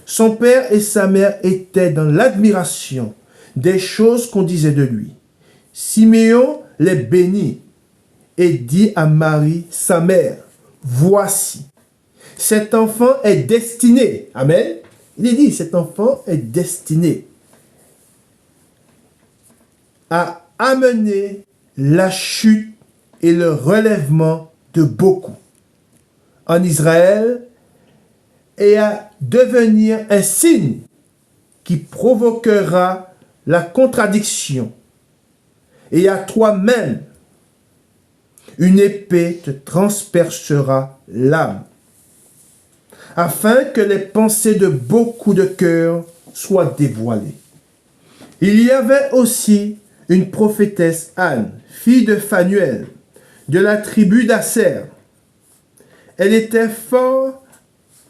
Son père et sa mère étaient dans l'admiration des choses qu'on disait de lui. Siméon les bénit et dit à Marie, sa mère, « Voici, cet enfant est destiné. » Amen. Il est dit, cet enfant est destiné à amener la chute et le relèvement de beaucoup en Israël et à devenir un signe qui provoquera la contradiction. Et à toi-même, une épée te transpercera l'âme, afin que les pensées de beaucoup de cœurs soient dévoilées. Il y avait aussi une prophétesse Anne, fille de Phanuel, de la tribu d'Aser. Elle était fort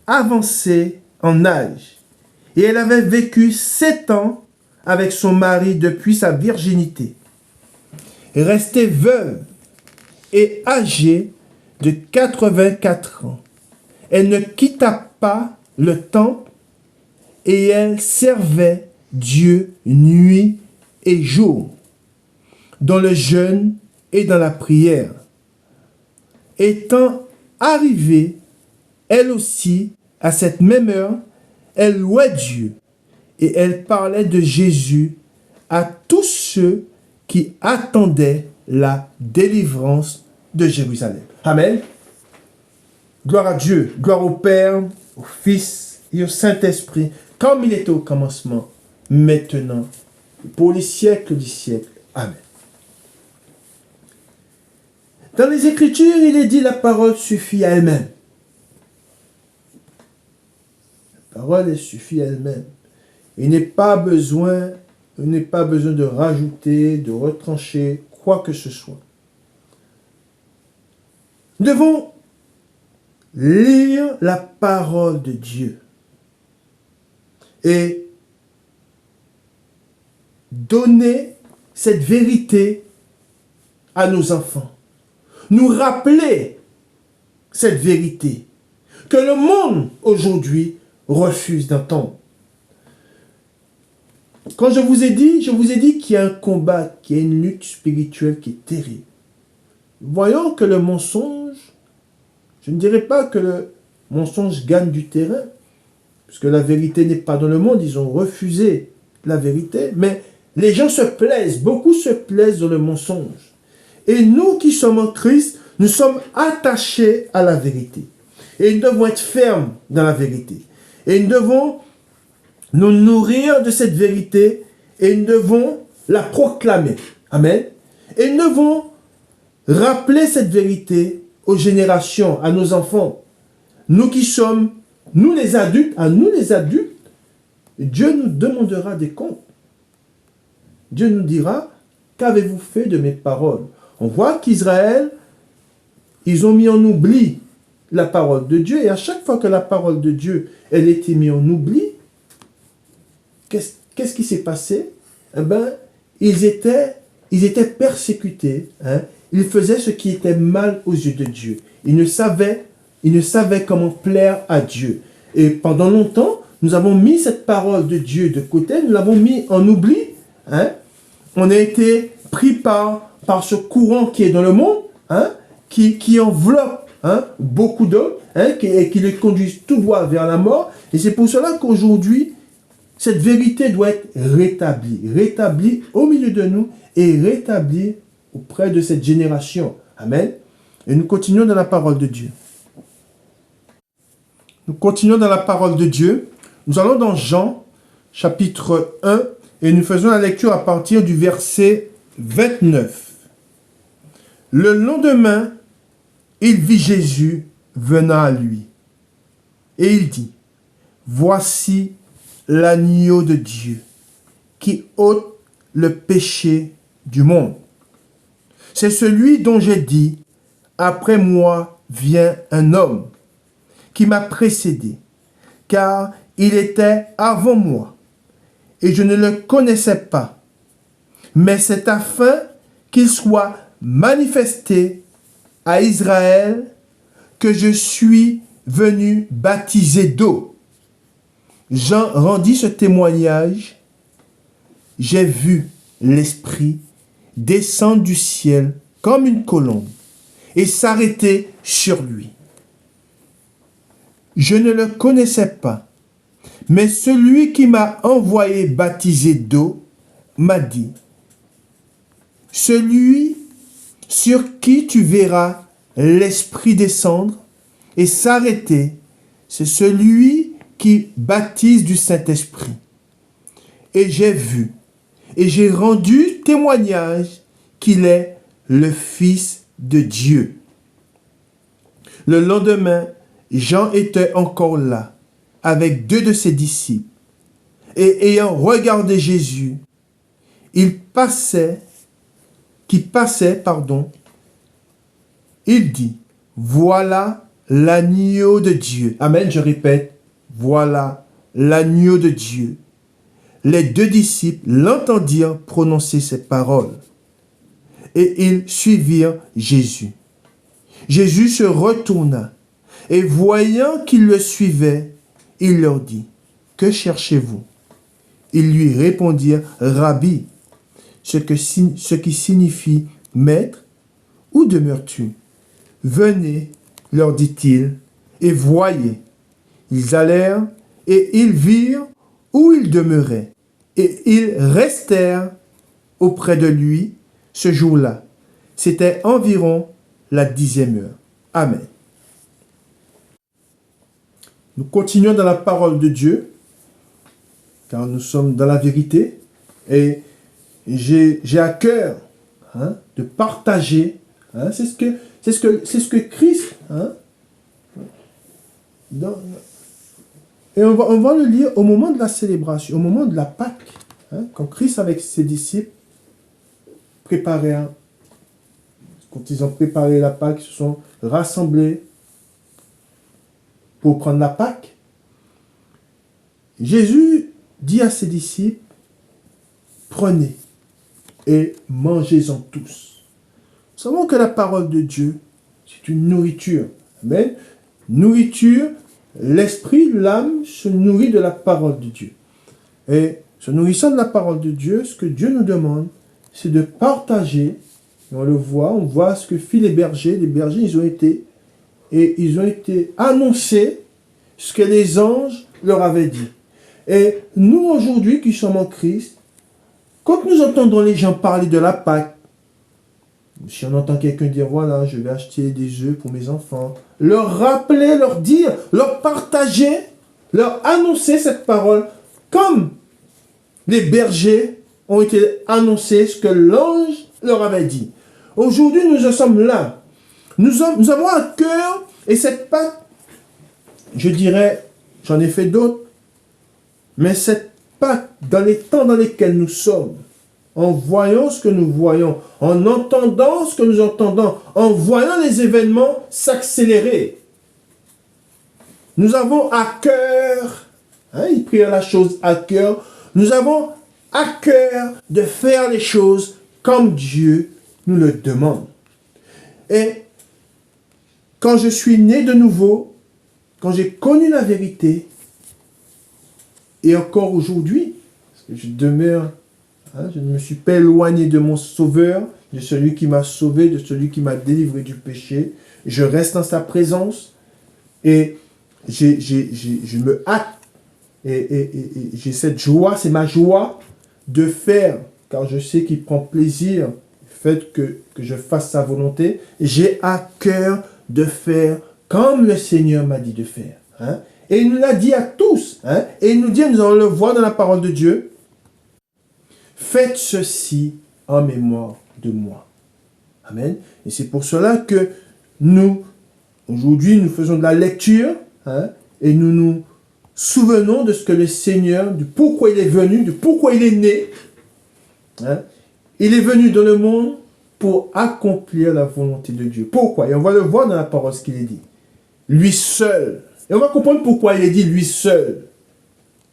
avancée en âge et elle avait vécu 7 ans avec son mari depuis sa virginité. Restée veuve et âgée de 84 ans, elle ne quitta pas le temple et elle servait Dieu nuit et jour, dans le jeûne et dans la prière. Étant arrivée, elle aussi, à cette même heure, elle louait Dieu et elle parlait de Jésus à tous ceux qui attendaient la délivrance de Jérusalem. Amen. Gloire à Dieu, gloire au Père, au Fils et au Saint-Esprit, comme il était au commencement, maintenant, pour les siècles des siècles. Amen. Dans les Écritures, il est dit la parole suffit à elle-même. La parole, elle suffit à elle-même. Il n'est pas besoin de rajouter, de retrancher quoi que ce soit. Nous devons lire la parole de Dieu et donner cette vérité à nos enfants. Nous rappeler cette vérité que le monde aujourd'hui refuse d'entendre. Quand je vous ai dit qu'il y a un combat, qu'il y a une lutte spirituelle qui est terrible. Voyons que le mensonge, je ne dirais pas que le mensonge gagne du terrain, puisque la vérité n'est pas dans le monde, ils ont refusé la vérité, mais les gens se plaisent, beaucoup se plaisent dans le mensonge. Et nous qui sommes en Christ, nous sommes attachés à la vérité. Et nous devons être fermes dans la vérité. Et nous devons nous nourrir de cette vérité et nous devons la proclamer. Amen. Et nous devons rappeler cette vérité aux générations, à nos enfants. Nous qui sommes, nous les adultes, Dieu nous demandera des comptes. Dieu nous dira, qu'avez-vous fait de mes paroles? On voit qu'Israël, ils ont mis en oubli la parole de Dieu. Et à chaque fois que la parole de Dieu, elle était mise en oubli, qu'est-ce qui s'est passé? Eh bien, ils étaient persécutés. Hein? Ils faisaient ce qui était mal aux yeux de Dieu. Ils ne savaient comment plaire à Dieu. Et pendant longtemps, nous avons mis cette parole de Dieu de côté, nous l'avons mis en oubli. Hein? On a été pris par ce courant qui est dans le monde, hein? qui enveloppe beaucoup d'hommes, et qui les conduisent tout droit vers la mort. Et c'est pour cela qu'aujourd'hui, cette vérité doit être rétablie au milieu de nous et rétablie auprès de cette génération. Amen. Et nous continuons dans la parole de Dieu. Nous continuons dans la parole de Dieu. Nous allons dans Jean, chapitre 1, et nous faisons la lecture à partir du verset 29. Le lendemain, il vit Jésus venant à lui. Et il dit, « Voici l'agneau de Dieu qui ôte le péché du monde. C'est celui dont j'ai dit, après moi vient un homme qui m'a précédé, car il était avant moi, et je ne le connaissais pas. Mais c'est afin qu'il soit manifesté à Israël que je suis venu baptiser d'eau. » Jean rendit ce témoignage. J'ai vu l'Esprit descendre du ciel comme une colombe et s'arrêter sur lui. Je ne le connaissais pas, mais celui qui m'a envoyé baptiser d'eau m'a dit, « Celui sur qui tu verras l'Esprit descendre et s'arrêter, c'est celui qui baptise du Saint-Esprit. Et j'ai vu, et j'ai rendu témoignage qu'il est le Fils de Dieu. » Le lendemain, Jean était encore là, avec 2 de ses disciples. Et ayant regardé Jésus, il dit, voilà l'agneau de Dieu. Amen, je répète, voilà l'agneau de Dieu. Les deux disciples l'entendirent prononcer ces paroles et ils suivirent Jésus. Jésus se retourna et voyant qu'ils le suivaient, il leur dit, que cherchez-vous? Ils lui répondirent, Rabbi, ce qui signifie maître, où demeures-tu? Venez, leur dit-il, et voyez. Ils allèrent et ils virent où il demeurait, et ils restèrent auprès de lui ce jour-là. C'était environ la 10e heure. Amen. Nous continuons dans la parole de Dieu, car nous sommes dans la vérité, et j'ai à cœur de partager, c'est ce que Christ, et on va le lire au moment de la célébration, au moment de la Pâque, quand Christ avec ses disciples quand ils ont préparé la Pâque, ils se sont rassemblés pour prendre la Pâque. Jésus dit à ses disciples, prenez et mangez-en tous. Nous savons que la parole de Dieu, c'est une nourriture. Amen. Nourriture, l'esprit, l'âme se nourrit de la parole de Dieu. Et se nourrissant de la parole de Dieu, ce que Dieu nous demande, c'est de partager. Et on le voit, on voit ce que fit les bergers. Les bergers, ils ont été annoncés ce que les anges leur avaient dit. Et nous, aujourd'hui, qui sommes en Christ, quand nous entendons les gens parler de la Pâque, si on entend quelqu'un dire, voilà, je vais acheter des œufs pour mes enfants, leur rappeler, leur dire, leur partager, leur annoncer cette parole, comme les bergers ont été annoncés ce que l'ange leur avait dit. Aujourd'hui, nous en sommes là. Nous avons à cœur, et cette Pâque, je dirais, j'en ai fait d'autres, mais cette Pâque, dans les temps dans lesquels nous sommes, en voyant ce que nous voyons, en entendant ce que nous entendons, en voyant les événements s'accélérer, nous avons à cœur, il prit la chose à cœur, nous avons à cœur de faire les choses comme Dieu nous le demande. Et quand je suis né de nouveau, quand j'ai connu la vérité, et encore aujourd'hui, parce que je demeure, je ne me suis pas éloigné de mon Sauveur, de celui qui m'a sauvé, de celui qui m'a délivré du péché. Je reste dans sa présence et je me hâte et j'ai cette joie, c'est ma joie de faire, car je sais qu'il prend plaisir au fait que je fasse sa volonté. J'ai à cœur de faire comme le Seigneur m'a dit de faire. Et il nous l'a dit à tous. Et il nous dit, nous allons le voir dans la parole de Dieu, faites ceci en mémoire de moi. Amen. Et c'est pour cela que nous, aujourd'hui, nous faisons de la lecture et nous nous souvenons de ce que le Seigneur, du pourquoi il est venu, du pourquoi il est né. Il est venu dans le monde pour accomplir la volonté de Dieu. Pourquoi? Et on va le voir dans la parole ce qu'il est dit. Lui seul. Et on va comprendre pourquoi il est dit lui seul.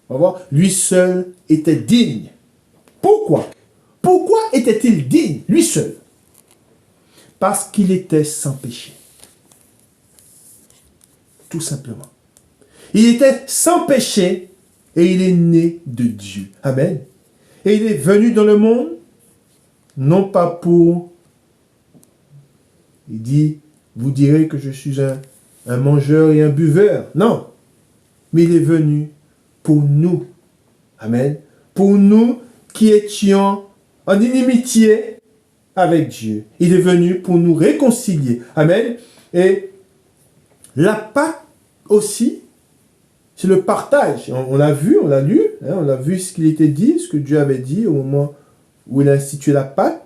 On va voir, lui seul était digne. Pourquoi? Pourquoi était-il digne, lui seul? Parce qu'il était sans péché. Tout simplement. Il était sans péché et il est né de Dieu. Amen. Et il est venu dans le monde, non pas pour... Il dit, vous direz que je suis un mangeur et un buveur. Non. Mais il est venu pour nous. Amen. Pour nous qui étions en inimitié avec Dieu. Il est venu pour nous réconcilier. Amen. Et la Pâque aussi, c'est le partage. On l'a vu, on l'a lu, on a vu ce qu'il était dit, ce que Dieu avait dit au moment où il a institué la Pâque,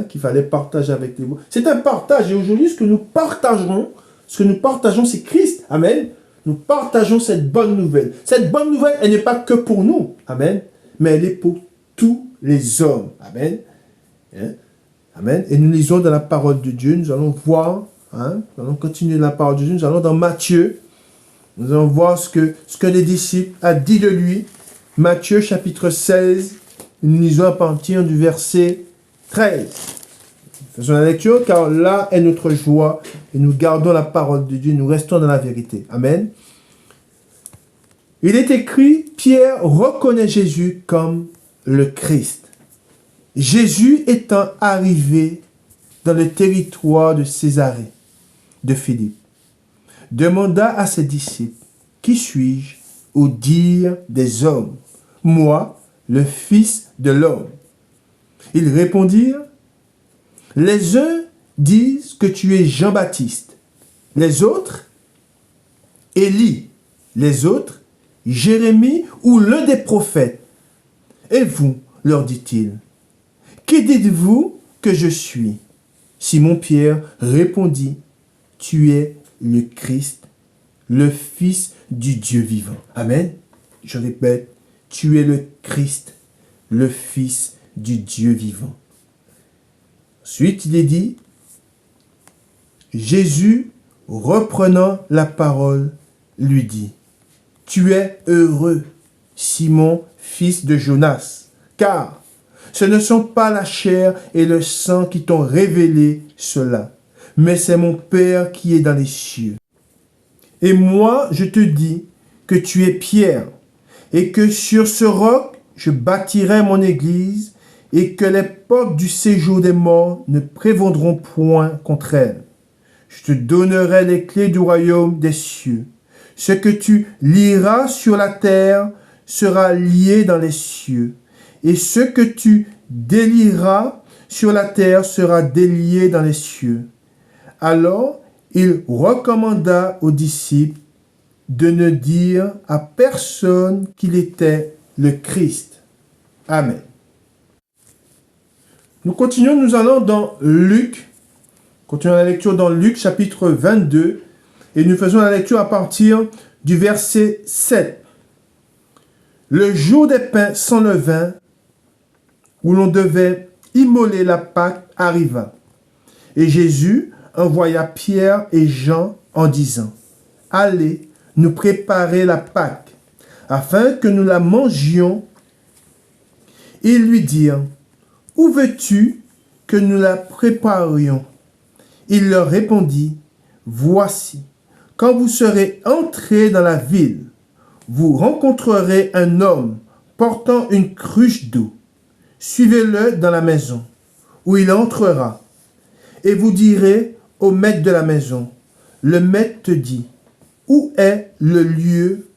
qu'il fallait partager avec les autres. C'est un partage. Et aujourd'hui, ce que nous partagerons, c'est Christ. Amen. Nous partageons cette bonne nouvelle. Cette bonne nouvelle, elle n'est pas que pour nous. Amen. Mais elle est pour tous les hommes. Amen. Hein? Amen. Et nous lisons dans la parole de Dieu, nous allons voir, hein, nous allons continuer la parole de Dieu, nous allons dans Matthieu, nous allons voir ce que les disciples ont dit de lui. Matthieu chapitre 16, nous lisons à partir du verset 13. Faisons la lecture, car là est notre joie, et nous gardons la parole de Dieu, nous restons dans la vérité. Amen. Il est écrit, Pierre reconnaît Jésus comme le Christ. Jésus étant arrivé dans le territoire de Césarée, de Philippe, demanda à ses disciples, qui suis-je au dire des hommes? Moi, le Fils de l'homme. Ils répondirent, les uns disent que tu es Jean-Baptiste, les autres, Élie, les autres, Jérémie ou l'un des prophètes. Et vous, leur dit-il, qui dites-vous que je suis? Simon-Pierre répondit, tu es le Christ, le Fils du Dieu vivant. Amen. Je répète, tu es le Christ, le Fils du Dieu vivant. Ensuite, il est dit, Jésus, reprenant la parole, lui dit, tu es heureux, Simon, fils de Jonas, car ce ne sont pas la chair et le sang qui t'ont révélé cela, mais c'est mon Père qui est dans les cieux. Et moi, je te dis que tu es Pierre, et que sur ce roc, je bâtirai mon église, et que les portes du séjour des morts ne prévaudront point contre elle. Je te donnerai les clés du royaume des cieux. Ce que tu lieras sur la terre sera lié dans les cieux, et ce que tu délieras sur la terre sera délié dans les cieux. Alors, il recommanda aux disciples de ne dire à personne qu'il était le Christ. Amen. Nous continuons, nous allons dans Luc. Continuons la lecture dans Luc chapitre 22 et nous faisons la lecture à partir du verset 7. Le jour des pains sans levain, où l'on devait immoler la Pâque, arriva. Et Jésus envoya Pierre et Jean en disant, « Allez nous préparer la Pâque, afin que nous la mangions. » Ils lui dirent, « Où veux-tu que nous la préparions ?» Il leur répondit, « Voici, quand vous serez entrés dans la ville, vous rencontrerez un homme portant une cruche d'eau. Suivez-le dans la maison, où il entrera, et vous direz au maître de la maison, le maître te dit, où est le lieu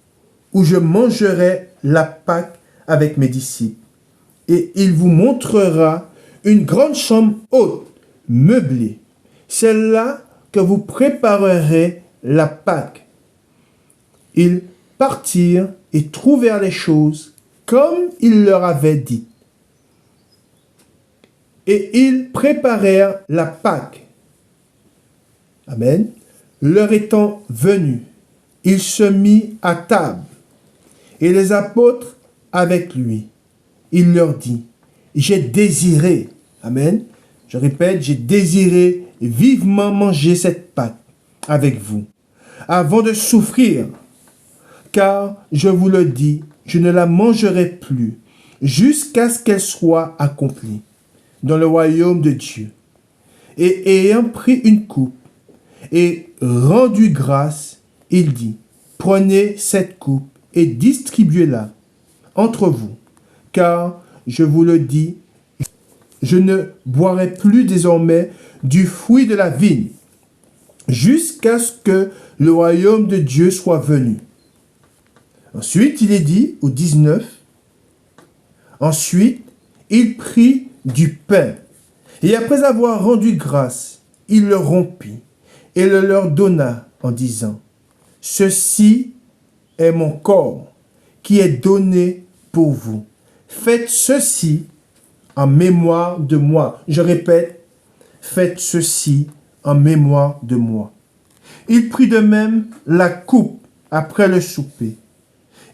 où je mangerai la Pâque avec mes disciples? Et il vous montrera une grande chambre haute, meublée. C'est là que vous préparerez la Pâque. Ils partirent et trouvèrent les choses comme il leur avait dit. Et ils préparèrent la Pâque. Amen. L'heure étant venue, il se mit à table, et les apôtres avec lui. Il leur dit, j'ai désiré, amen, je répète, j'ai désiré vivement manger cette Pâque avec vous, avant de souffrir, car je vous le dis, je ne la mangerai plus, jusqu'à ce qu'elle soit accomplie dans le royaume de Dieu. Et ayant pris une coupe et rendu grâce, il dit, prenez cette coupe et distribuez-la entre vous, car je vous le dis, je ne boirai plus désormais du fruit de la vigne, jusqu'à ce que le royaume de Dieu soit venu. Ensuite, il est dit au 19, ensuite, il prit du pain, et après avoir rendu grâce, il le rompit, et le leur donna en disant, « Ceci est mon corps, qui est donné pour vous. Faites ceci en mémoire de moi. » Je répète, faites ceci en mémoire de moi. Il prit de même la coupe après le souper,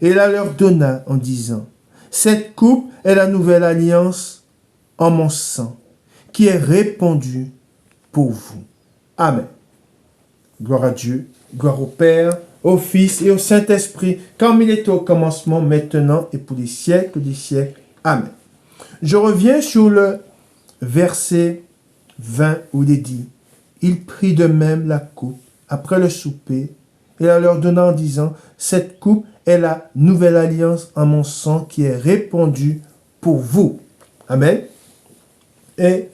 et la leur donna en disant, « Cette coupe est la nouvelle alliance en mon sang, qui est répandue pour vous. Amen. Gloire à Dieu, gloire au Père, au Fils et au Saint-Esprit, comme il était au commencement, maintenant et pour les siècles des siècles. Amen. Je reviens sur le verset 20 où il est dit, « Il prit de même la coupe après le souper et la leur donna en disant, « Cette coupe est la nouvelle alliance en mon sang qui est répandue pour vous. » Amen. Et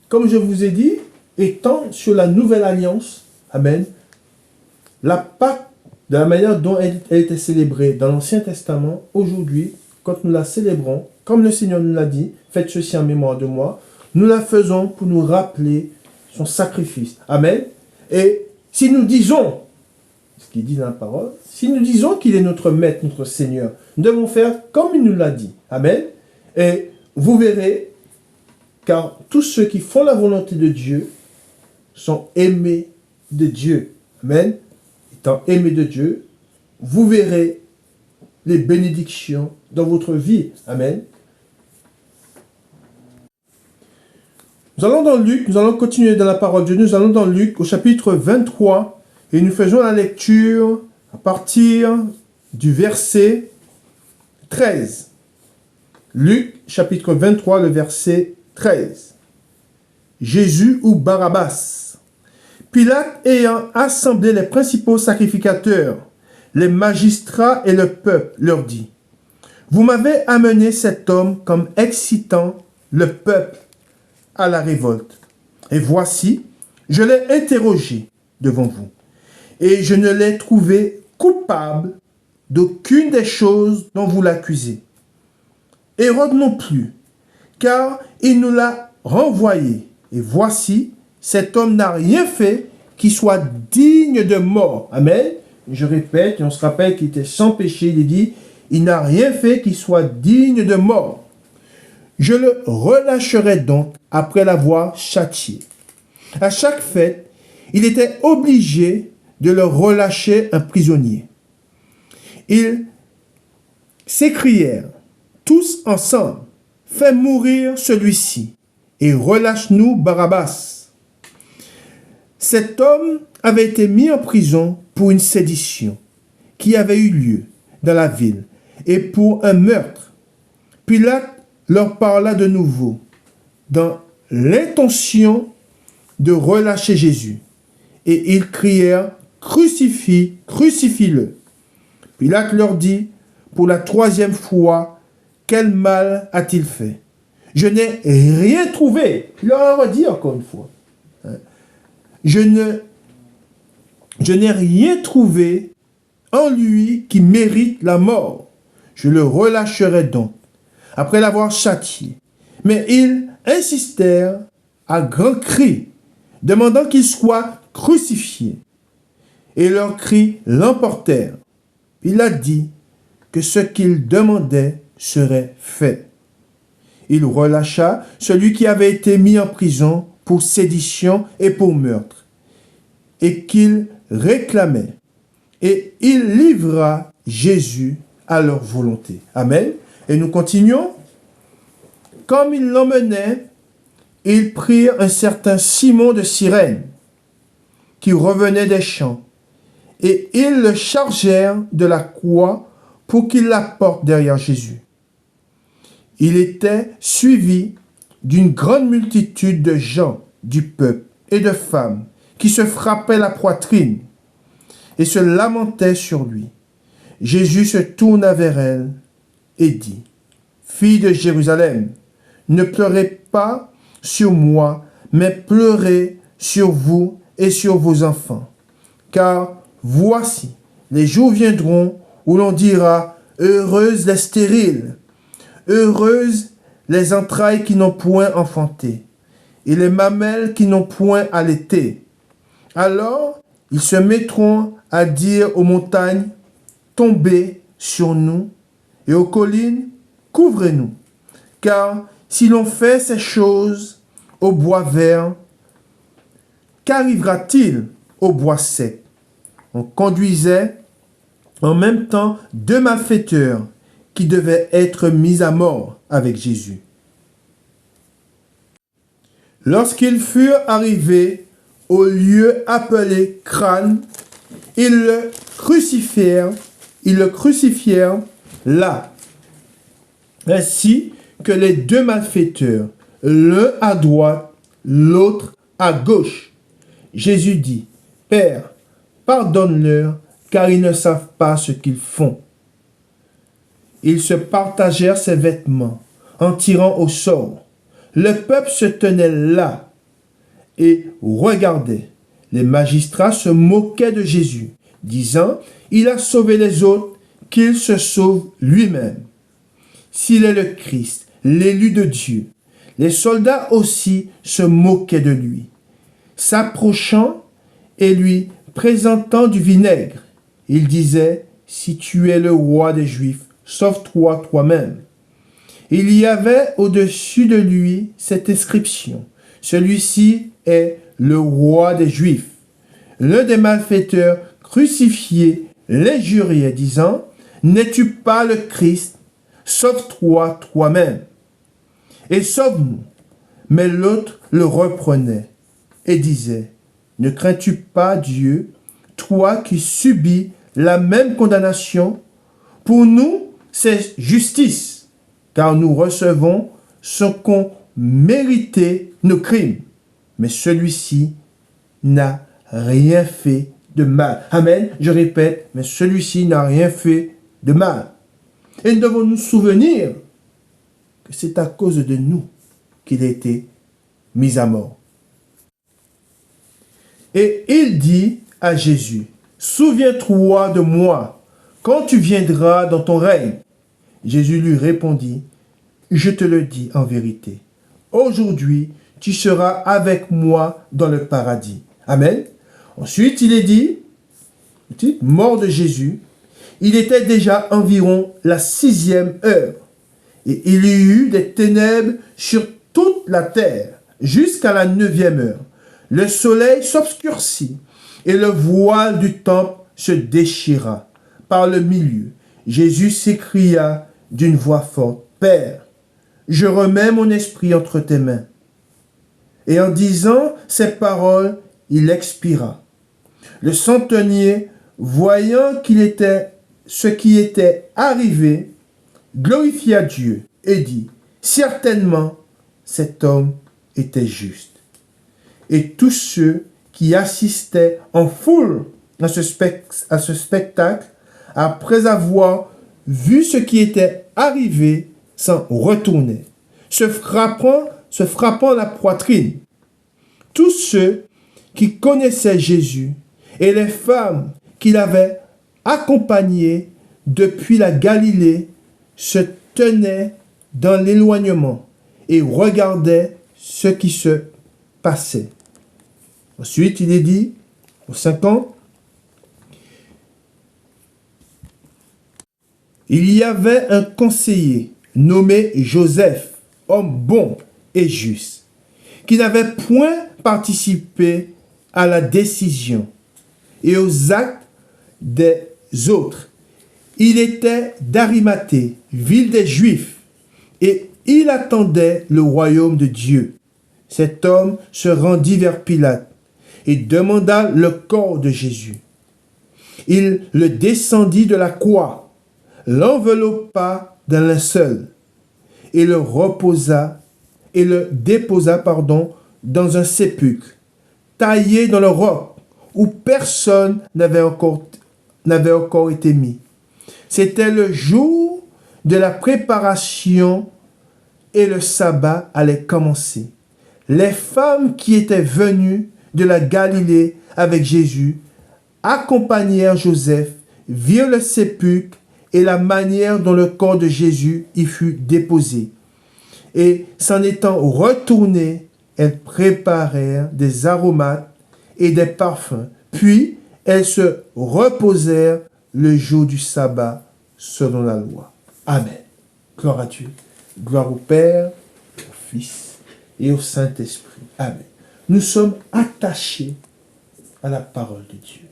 comme je vous ai dit, étant sur la nouvelle alliance, Amen, la Pâque, de la manière dont elle était célébrée dans l'Ancien Testament, aujourd'hui, quand nous la célébrons, comme le Seigneur nous l'a dit, faites ceci en mémoire de moi, nous la faisons pour nous rappeler son sacrifice. Amen. Et si nous disons, ce qu'il dit dans la parole, si nous disons qu'il est notre Maître, notre Seigneur, nous devons faire comme il nous l'a dit. Amen. Et vous verrez, car tous ceux qui font la volonté de Dieu sont aimés de Dieu. Amen. Étant aimés de Dieu, vous verrez les bénédictions dans votre vie. Amen. Nous allons dans Luc, nous allons continuer dans la parole de Dieu. Nous allons dans Luc au chapitre 23 et nous faisons la lecture à partir du verset 13. Luc chapitre 23, le verset 13. Jésus ou Barabbas. Pilate ayant assemblé les principaux sacrificateurs, les magistrats et le peuple, leur dit, « Vous m'avez amené cet homme comme excitant le peuple à la révolte. Et voici, je l'ai interrogé devant vous, et je ne l'ai trouvé coupable d'aucune des choses dont vous l'accusez. Hérode non plus, car il nous l'a renvoyé. Et voici, cet homme n'a rien fait qui soit digne de mort. » Amen. Je répète, et on se rappelle qu'il était sans péché. Il dit, il n'a rien fait qui soit digne de mort. Je le relâcherai donc après l'avoir châtié. À chaque fête, il était obligé de le relâcher un prisonnier. Ils s'écrièrent tous ensemble, « Fais mourir celui-ci et relâche-nous Barabbas. » Cet homme avait été mis en prison pour une sédition qui avait eu lieu dans la ville et pour un meurtre. Pilate leur parla de nouveau dans l'intention de relâcher Jésus. Et ils crièrent, « Crucifie, crucifie-le. » Pilate leur dit pour la troisième fois, « Quel mal a-t-il fait? Je n'ai rien trouvé. » Il leur a redit encore une fois. Je n'ai rien trouvé en lui qui mérite la mort. Je le relâcherai donc, après l'avoir châtié. Mais ils insistèrent à grands cris, demandant qu'il soit crucifié. Et leurs cris l'emportèrent. Il a dit que ce qu'ils demandaient serait fait. Il relâcha celui qui avait été mis en prison pour sédition et pour meurtre, et qu'il réclamait. Et il livra Jésus à leur volonté. Amen. Et nous continuons. Comme ils l'emmenaient, ils prirent un certain Simon de Cyrène, qui revenait des champs, et ils le chargèrent de la croix pour qu'il la porte derrière Jésus. Il était suivi d'une grande multitude de gens du peuple et de femmes qui se frappaient la poitrine et se lamentaient sur lui. Jésus se tourna vers elle et dit, « Fille de Jérusalem, ne pleurez pas sur moi, mais pleurez sur vous et sur vos enfants. Car voici, les jours viendront où l'on dira, heureuses les stériles, heureuses les entrailles qui n'ont point enfanté, et les mamelles qui n'ont point allaité. Alors, ils se mettront à dire aux montagnes, tombez sur nous, et aux collines, couvrez-nous. Car si l'on fait ces choses au bois vert, qu'arrivera-t-il au bois sec? On conduisait en même temps deux malfaiteurs qui devaient être mis à mort avec Jésus. Lorsqu'ils furent arrivés au lieu appelé Crâne, ils le crucifièrent là, ainsi que les deux malfaiteurs, l'un à droite, l'autre à gauche. Jésus dit, « Père, pardonne-leur, car ils ne savent pas ce qu'ils font. » Ils se partagèrent ses vêtements en tirant au sort. Le peuple se tenait là et regardait. Les magistrats se moquaient de Jésus, disant, « Il a sauvé les autres, qu'il se sauve lui-même. S'il est le Christ, l'élu de Dieu. » Les soldats aussi se moquaient de lui. S'approchant et lui présentant du vinaigre, il disait, « Si tu es le roi des Juifs, sauve-toi toi-même. » Il y avait au-dessus de lui cette inscription, « Celui-ci est le roi des Juifs. » L'un des malfaiteurs crucifiés l'injuriait, disant, « N'es-tu pas le Christ? Sauve-toi toi-même et sauve-nous. » Mais l'autre le reprenait et disait, « Ne crains-tu pas Dieu, toi qui subis la même condamnation? Pour nous, c'est justice, car nous recevons ce qu'ont mérité nos crimes. Mais celui-ci n'a rien fait de mal. » Amen. Je répète, mais celui-ci n'a rien fait de mal. Et nous devons nous souvenir que c'est à cause de nous qu'il a été mis à mort. Et il dit à Jésus, « Souviens-toi de moi quand tu viendras dans ton règne. » Jésus lui répondit, « Je te le dis en vérité, aujourd'hui tu seras avec moi dans le paradis. » Amen. Ensuite, il est dit, mort de Jésus, il était déjà environ la 6e heure. Et il y eut des ténèbres sur toute la terre jusqu'à la 9e heure. Le soleil s'obscurcit et le voile du temple se déchira par le milieu. Jésus s'écria d'une voix forte, « Père, je remets mon esprit entre tes mains. » Et en disant ces paroles, il expira. Le centenier, voyant ce qui était arrivé, glorifia Dieu et dit, « Certainement, cet homme était juste. » Et tous ceux qui assistaient en foule à ce spectacle, après avoir vu ce qui était arrivé, s'en retournaient, se frappant la poitrine. Tous ceux qui connaissaient Jésus et les femmes qu'il avait accompagnées depuis la Galilée se tenaient dans l'éloignement et regardaient ce qui se passait. Ensuite, il est dit, au 50, il y avait un conseiller nommé Joseph, homme bon et juste, qui n'avait point participé à la décision et aux actes des autres. Il était d'Arimathée, ville des Juifs, et il attendait le royaume de Dieu. Cet homme se rendit vers Pilate et demanda le corps de Jésus. Il le descendit de la croix, l'enveloppa d'un linceul et le déposa dans un sépulcre taillé dans le roc où personne n'avait encore été mis. C'était le jour de la préparation et le sabbat allait commencer. Les femmes qui étaient venues de la Galilée avec Jésus accompagnèrent Joseph, virent le sépulcre et la manière dont le corps de Jésus y fut déposé. Et s'en étant retournées, elles préparèrent des aromates et des parfums. Puis elles se reposèrent le jour du sabbat selon la loi. Amen. Gloire à Dieu. Gloire au Père, au Fils et au Saint-Esprit. Amen. Nous sommes attachés à la parole de Dieu.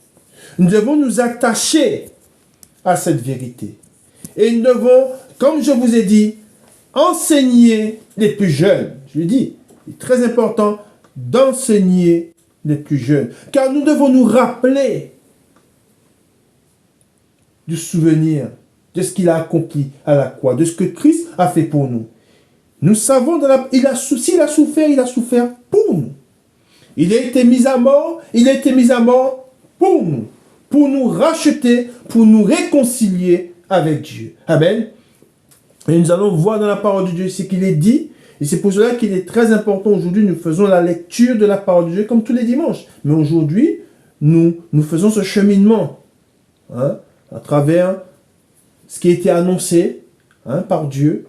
Nous devons nous attacher à cette vérité. Et nous devons comme je vous ai dit, enseignez les plus jeunes. Je lui dis, c'est très important d'enseigner les plus jeunes. Car nous devons nous rappeler du souvenir de ce qu'il a accompli à la croix, de ce que Christ a fait pour nous. Nous savons, s'il a souffert, il a souffert pour nous. Il a été mis à mort, il a été mis à mort pour nous racheter, pour nous réconcilier avec Dieu. Amen. Et nous allons voir dans la parole de Dieu ce qu'il est dit. Et c'est pour cela qu'il est très important aujourd'hui, nous faisons la lecture de la parole de Dieu comme tous les dimanches. Mais aujourd'hui, nous faisons ce cheminement à travers ce qui a été annoncé par Dieu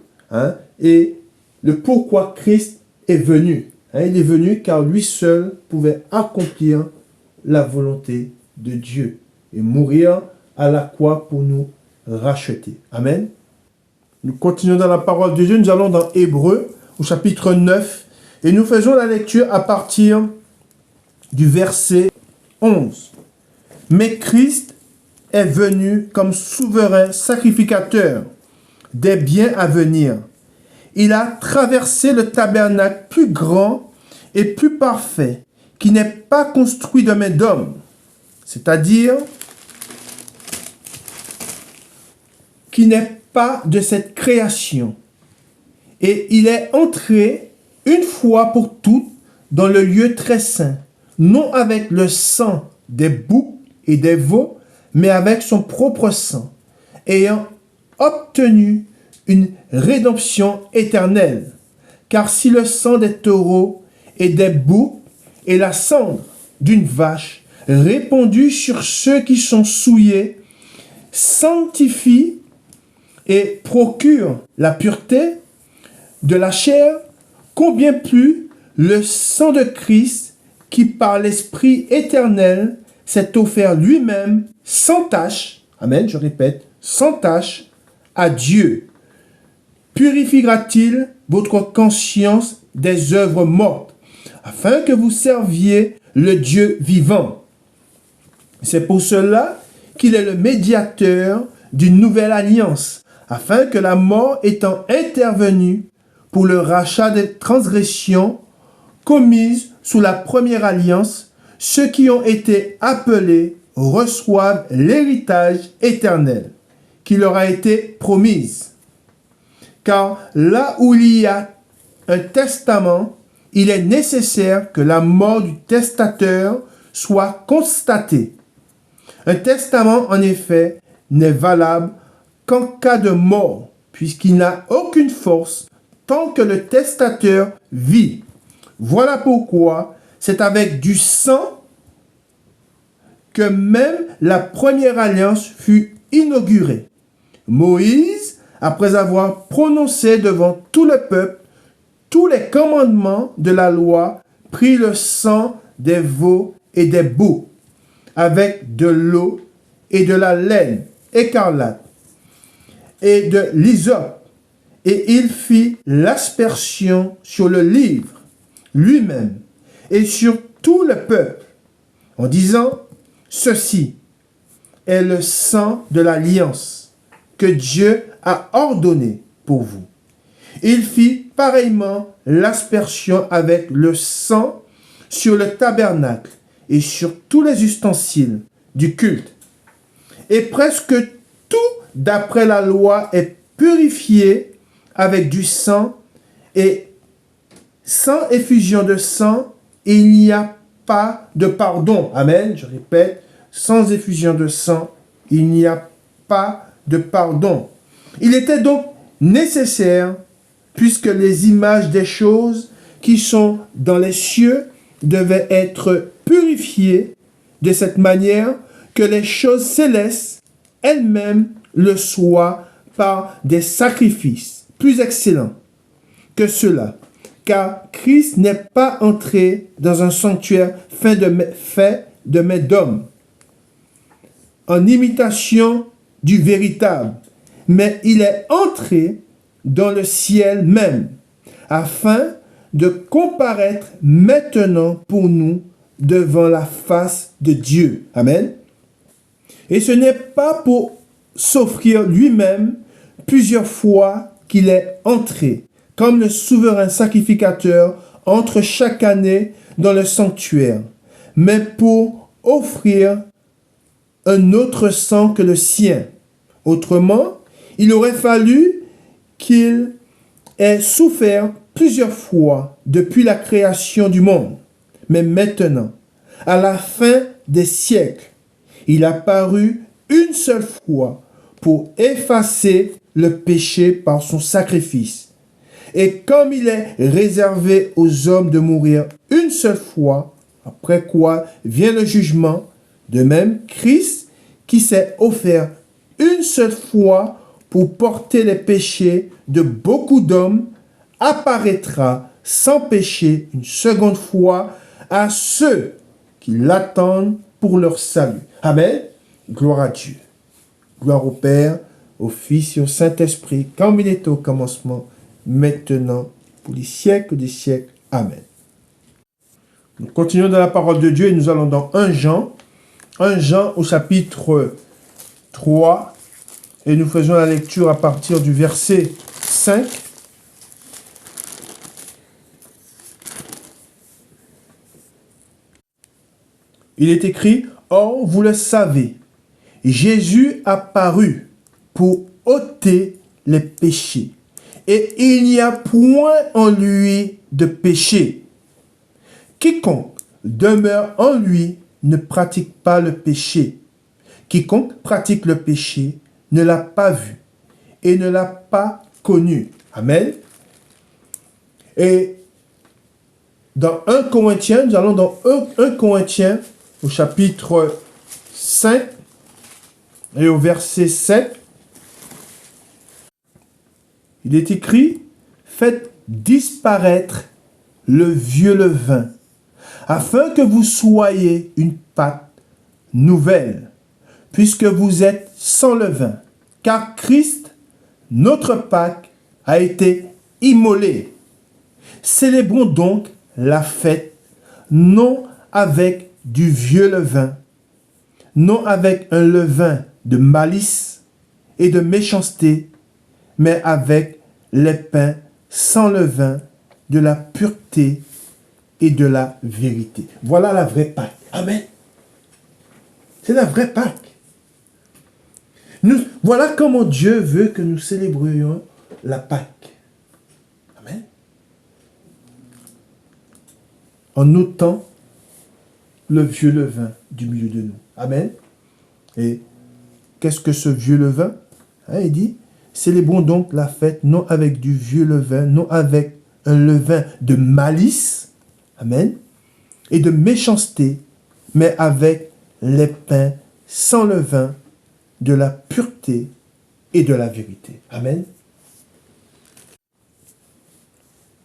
et le pourquoi Christ est venu. Il est venu car lui seul pouvait accomplir la volonté de Dieu et mourir à la croix pour nous racheter. Amen. Nous continuons dans la parole de Dieu. Nous allons dans Hébreux au chapitre 9 et nous faisons la lecture à partir du verset 11. Mais Christ est venu comme souverain sacrificateur des biens à venir. Il a traversé le tabernacle plus grand et plus parfait, qui n'est pas construit de main d'homme, c'est-à-dire qui n'est pas de cette création. Et il est entré une fois pour toutes dans le lieu très saint, non avec le sang des boucs et des veaux, mais avec son propre sang, ayant obtenu une rédemption éternelle. Car si le sang des taureaux et des boucs et la cendre d'une vache répandue sur ceux qui sont souillés sanctifie et procure la pureté de la chair, combien plus le sang de Christ qui par l'Esprit éternel s'est offert lui-même sans tache, amen, je répète, sans tache à Dieu. Purifiera-t-il votre conscience des œuvres mortes, afin que vous serviez le Dieu vivant? C'est pour cela qu'il est le médiateur d'une nouvelle alliance, afin que la mort étant intervenue pour le rachat des transgressions commises sous la première alliance, ceux qui ont été appelés reçoivent l'héritage éternel qui leur a été promise. Car là où il y a un testament, il est nécessaire que la mort du testateur soit constatée. Un testament, en effet, n'est valable qu'en cas de mort, puisqu'il n'a aucune force tant que le testateur vit. Voilà pourquoi c'est avec du sang que même la première alliance fut inaugurée. Moïse, après avoir prononcé devant tout le peuple tous les commandements de la loi, prit le sang des veaux et des boucs, avec de l'eau et de la laine écarlate et de l'hysope, et il fit l'aspersion sur le livre lui-même et sur tout le peuple, en disant, ceci est le sang de l'alliance que Dieu a ordonné pour vous. Il fit pareillement l'aspersion avec le sang sur le tabernacle et sur tous les ustensiles du culte. Et presque tout d'après la loi est purifié avec du sang, et sans effusion de sang, il n'y a pas de pardon. Amen, je répète, sans effusion de sang, il n'y a pas de pardon. Il était donc nécessaire, puisque les images des choses qui sont dans les cieux devaient être purifiées de cette manière que les choses célestes elles-mêmes le soient par des sacrifices plus excellents que ceux-là. Car Christ n'est pas entré dans un sanctuaire fait de main d'homme, en imitation du véritable, mais il est entré dans le ciel même, afin de comparaître maintenant pour nous devant la face de Dieu. Amen. Et ce n'est pas pour s'offrir lui-même plusieurs fois qu'il est entré, comme le souverain sacrificateur entre chaque année dans le sanctuaire, mais pour offrir un autre sang que le sien. Autrement, il aurait fallu qu'il ait souffert plusieurs fois depuis la création du monde. Mais maintenant, à la fin des siècles, il a paru une seule fois pour effacer le péché par son sacrifice. Et comme il est réservé aux hommes de mourir une seule fois, après quoi vient le jugement, de même, Christ, qui s'est offert une seule fois pour porter les péchés de beaucoup d'hommes, apparaîtra sans péché une seconde fois à ceux qui l'attendent pour leur salut. Amen. Gloire à Dieu. Gloire au Père, au Fils et au Saint-Esprit, comme il était au commencement, maintenant, pour les siècles des siècles. Amen. Nous continuons dans la parole de Dieu et nous allons dans 1 Jean au chapitre 3 et nous faisons la lecture à partir du verset 5. Il est écrit, « Or, vous le savez, Jésus a paru pour ôter les péchés, et il n'y a point en lui de péché. Quiconque demeure en lui ne pratique pas le péché. Quiconque pratique le péché ne l'a pas vu et ne l'a pas connu. » Amen. Et dans 1 Corinthiens, nous allons dans 1 Corinthiens au chapitre 5 et au verset 7. Il est écrit, « Faites disparaître le vieux levain, afin que vous soyez une pâte nouvelle, puisque vous êtes sans levain, car Christ, notre Pâque, a été immolé. Célébrons donc la fête, non avec du vieux levain, non avec un levain de malice et de méchanceté, mais avec les pains sans levain de la pureté et de la vérité. » Voilà la vraie Pâque. Amen. C'est la vraie Pâque. Voilà comment Dieu veut que nous célébrions la Pâque. Amen. En ôtant le vieux levain du milieu de nous. Amen. Et qu'est-ce que ce vieux levain? Il dit, célébrons donc la fête non avec du vieux levain, non avec un levain de malice, amen, et de méchanceté, mais avec les pains sans levain de la pureté et de la vérité. Amen.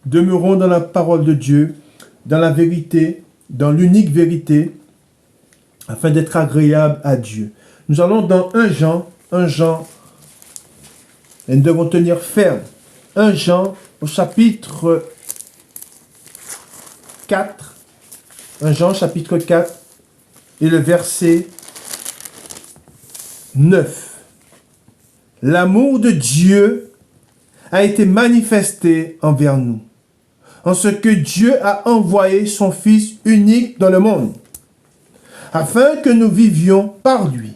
Demeurons dans la parole de Dieu, dans la vérité, dans l'unique vérité, afin d'être agréable à Dieu. Nous allons dans 1 Jean, et nous devons tenir ferme. 1 Jean au chapitre 4, 1 Jean chapitre 4 et le verset 9. L'amour de Dieu a été manifesté envers nous, en ce que Dieu a envoyé son Fils unique dans le monde, afin que nous vivions par lui.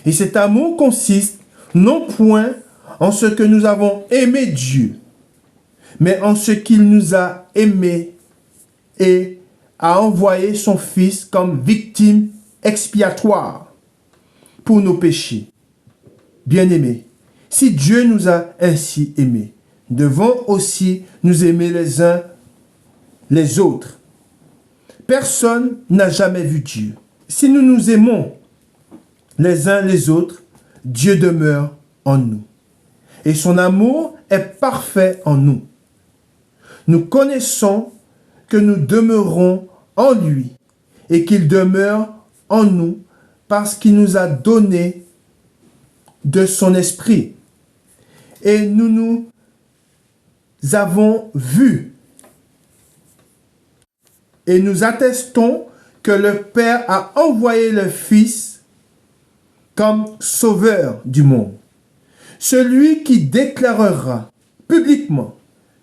Et cet amour consiste non point en ce que nous avons aimé Dieu, mais en ce qu'il nous a aimés et a envoyé son Fils comme victime expiatoire pour nos péchés. Bien-aimés, si Dieu nous a ainsi aimés, nous devons aussi nous aimer les uns les autres. Personne n'a jamais vu Dieu. Si nous nous aimons les uns les autres, Dieu demeure en nous. Et son amour est parfait en nous. Nous connaissons que nous demeurons en lui et qu'il demeure en nous parce qu'il nous a donné de son esprit. Et nous avons vu et nous attestons que le Père a envoyé le Fils comme sauveur du monde. Celui qui déclarera publiquement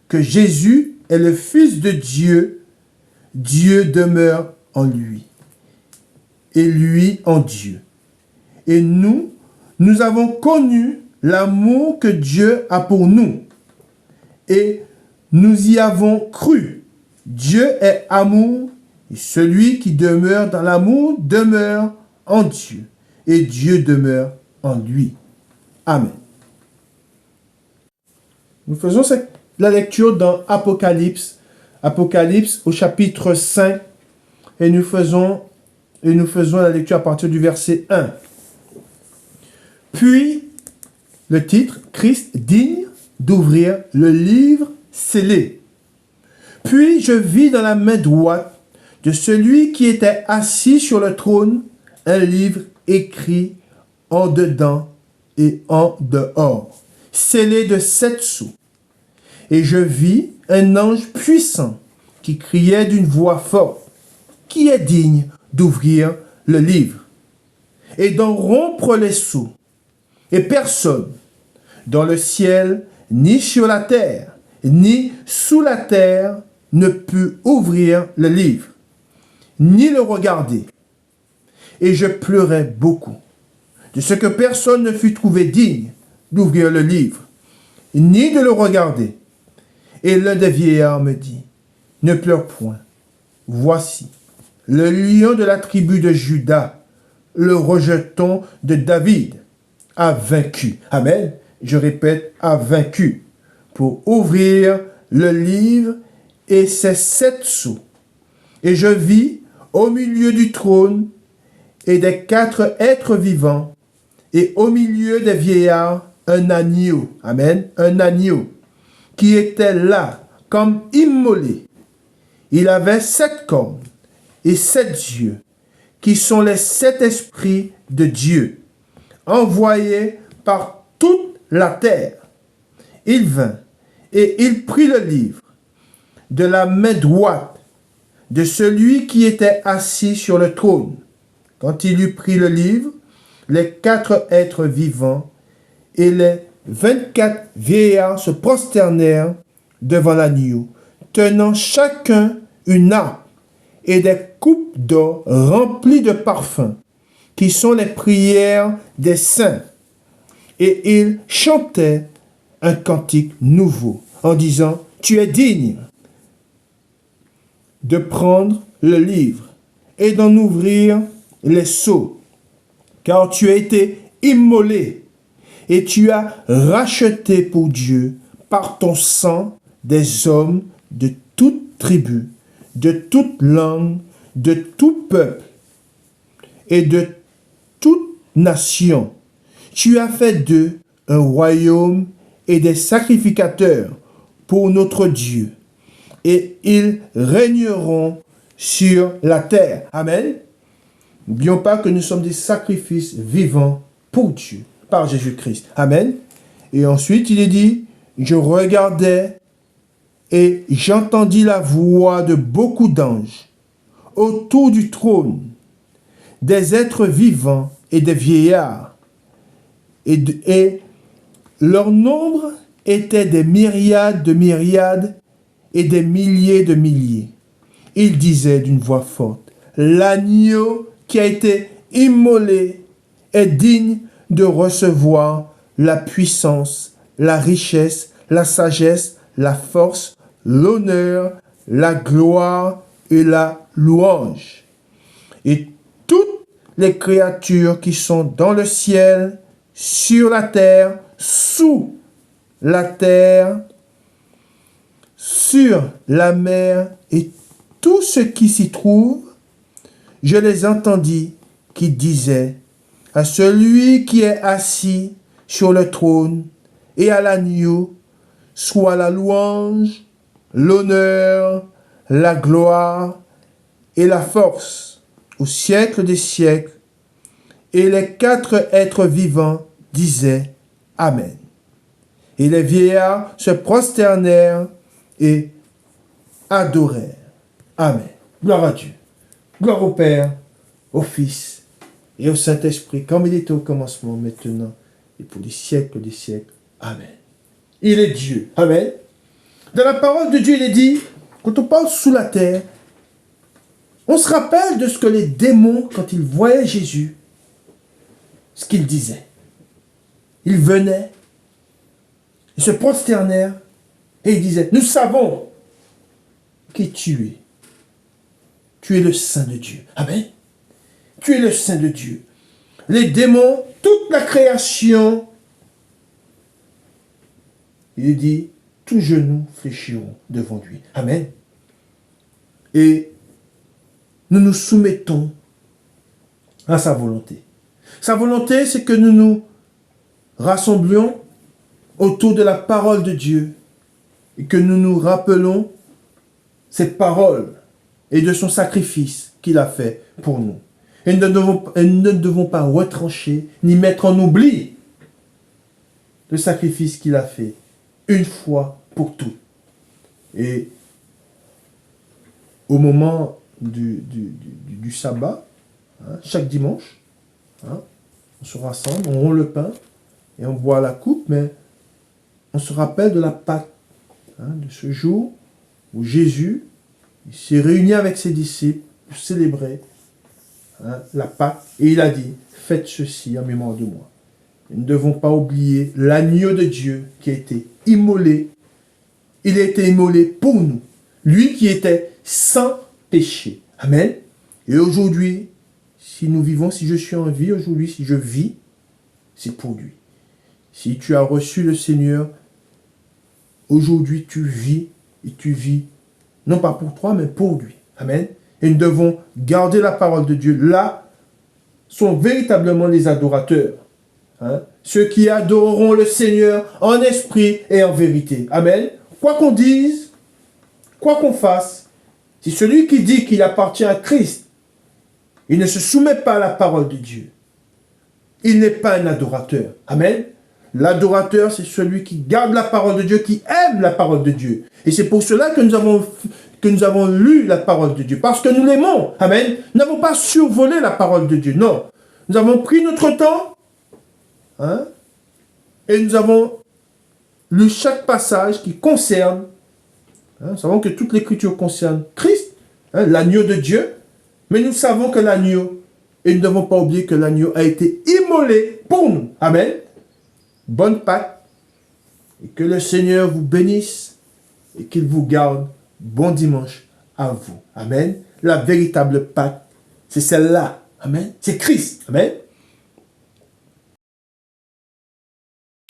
que Jésus est le Fils de Dieu, Dieu demeure en lui, et lui en Dieu. Et nous avons connu l'amour que Dieu a pour nous, et nous y avons cru. Dieu est amour, et celui qui demeure dans l'amour demeure en Dieu, et Dieu demeure en lui. Amen. Nous faisons la lecture dans Apocalypse au chapitre 5, et nous faisons la lecture à partir du verset 1. Puis, le titre, Christ digne d'ouvrir le livre scellé. Puis je vis dans la main droite de celui qui était assis sur le trône un livre écrit en dedans et en dehors, scellé de 7 sceaux. Et je vis un ange puissant qui criait d'une voix forte, qui est digne d'ouvrir le livre et d'en rompre les sceaux. Et personne, dans le ciel, ni sur la terre, ni sous la terre, ne put ouvrir le livre, ni le regarder. Et je pleurais beaucoup, de ce que personne ne fut trouvé digne d'ouvrir le livre, ni de le regarder. Et l'un des vieillards me dit, ne pleure point, voici, le lion de la tribu de Juda, le rejeton de David, a vaincu. Amen. Je répète, a vaincu, pour ouvrir le livre et ses 7 sceaux. Et je vis au milieu du trône et des 4 êtres vivants, et au milieu des vieillards, un agneau. Amen. Un agneau qui était là comme immolé. Il avait 7 cornes et 7 yeux, qui sont les 7 esprits de Dieu, envoyés par toute la terre. Il vint et il prit le livre de la main droite de celui qui était assis sur le trône. Quand il eut pris le livre, les 4 êtres vivants et les 24 vieillards se prosternèrent devant l'agneau, tenant chacun une harpe et des coupes d'or remplies de parfums, qui sont les prières des saints. Et ils chantaient un cantique nouveau, en disant, « Tu es digne de prendre le livre et d'en ouvrir les sceaux, car tu as été immolé et tu as racheté pour Dieu par ton sang des hommes de toute tribu, de toute langue, de tout peuple et de toute nation. Tu as fait d'eux un royaume et des sacrificateurs pour notre Dieu, et ils régneront sur la terre. » Amen. N'oublions pas que nous sommes des sacrifices vivants pour Dieu, par Jésus-Christ. Amen. Et ensuite, il est dit, je regardais et j'entendis la voix de beaucoup d'anges autour du trône, des êtres vivants et des vieillards. Et leur nombre était des myriades de myriades et des milliers de milliers. Ils disaient d'une voix forte, l'agneau qui a été immolé est digne de recevoir la puissance, la richesse, la sagesse, la force, l'honneur, la gloire et la louange. Et toutes les créatures qui sont dans le ciel, sur la terre, sous la terre, sur la mer et tout ce qui s'y trouve, je les entendis qui disaient à celui qui est assis sur le trône et à l'agneau, soit la louange, l'honneur, la gloire et la force au siècle des siècles. Et les 4 êtres vivants disaient Amen. Et les vieillards se prosternèrent et adorèrent. Amen. Gloire à Dieu. Gloire au Père, au Fils et au Saint-Esprit, comme il était au commencement, maintenant et pour les siècles des siècles. Amen. Il est Dieu. Amen. Dans la parole de Dieu, il est dit, quand on parle sous la terre, on se rappelle de ce que les démons, quand ils voyaient Jésus, ce qu'ils disaient. Ils venaient, ils se prosternèrent et ils disaient, nous savons qui tu es. Tu es le Saint de Dieu. Amen. Tu es le Saint de Dieu. Les démons, toute la création, il dit, tous genoux fléchiront devant lui. Amen. Et nous nous soumettons à sa volonté. Sa volonté, c'est que nous nous rassemblions autour de la parole de Dieu et que nous nous rappelons cette parole et de son sacrifice qu'il a fait pour nous. Et nous ne devons pas retrancher ni mettre en oubli le sacrifice qu'il a fait une fois pour toutes. Et au moment du sabbat, hein, chaque dimanche, hein, on se rassemble, on rompt le pain et on boit la coupe, mais on se rappelle de la Pâque, hein, de ce jour où Jésus s'est réuni avec ses disciples pour célébrer, hein, la Pâque, et il a dit, faites ceci en mémoire de moi. Et nous ne devons pas oublier l'agneau de Dieu qui a été immolé. Il a été immolé pour nous. Lui qui était sans péché. Amen. Et aujourd'hui, si nous vivons, si je suis en vie aujourd'hui, si je vis, c'est pour lui. Si tu as reçu le Seigneur, aujourd'hui tu vis et tu vis, non pas pour toi, mais pour lui. Amen. Et nous devons garder la parole de Dieu. Là sont véritablement les adorateurs. Hein? Ceux qui adoreront le Seigneur en esprit et en vérité. Amen. Quoi qu'on dise, quoi qu'on fasse, si celui qui dit qu'il appartient à Christ, il ne se soumet pas à la parole de Dieu, il n'est pas un adorateur. Amen. L'adorateur, c'est celui qui garde la parole de Dieu, qui aime la parole de Dieu. Et c'est pour cela que nous avons lu la parole de Dieu. Parce que nous l'aimons. Amen. Nous n'avons pas survolé la parole de Dieu. Non. Nous avons pris notre temps, hein, et nous avons lu chaque passage qui concerne, hein, nous savons que toute l'écriture concerne Christ, hein, l'agneau de Dieu, mais nous savons que l'agneau, et nous ne devons pas oublier que l'agneau a été immolé pour nous. Amen. Bonne Pâque, et que le Seigneur vous bénisse et qu'il vous garde. Bon dimanche à vous. Amen. La véritable Pâque, c'est celle-là. Amen. C'est Christ. Amen.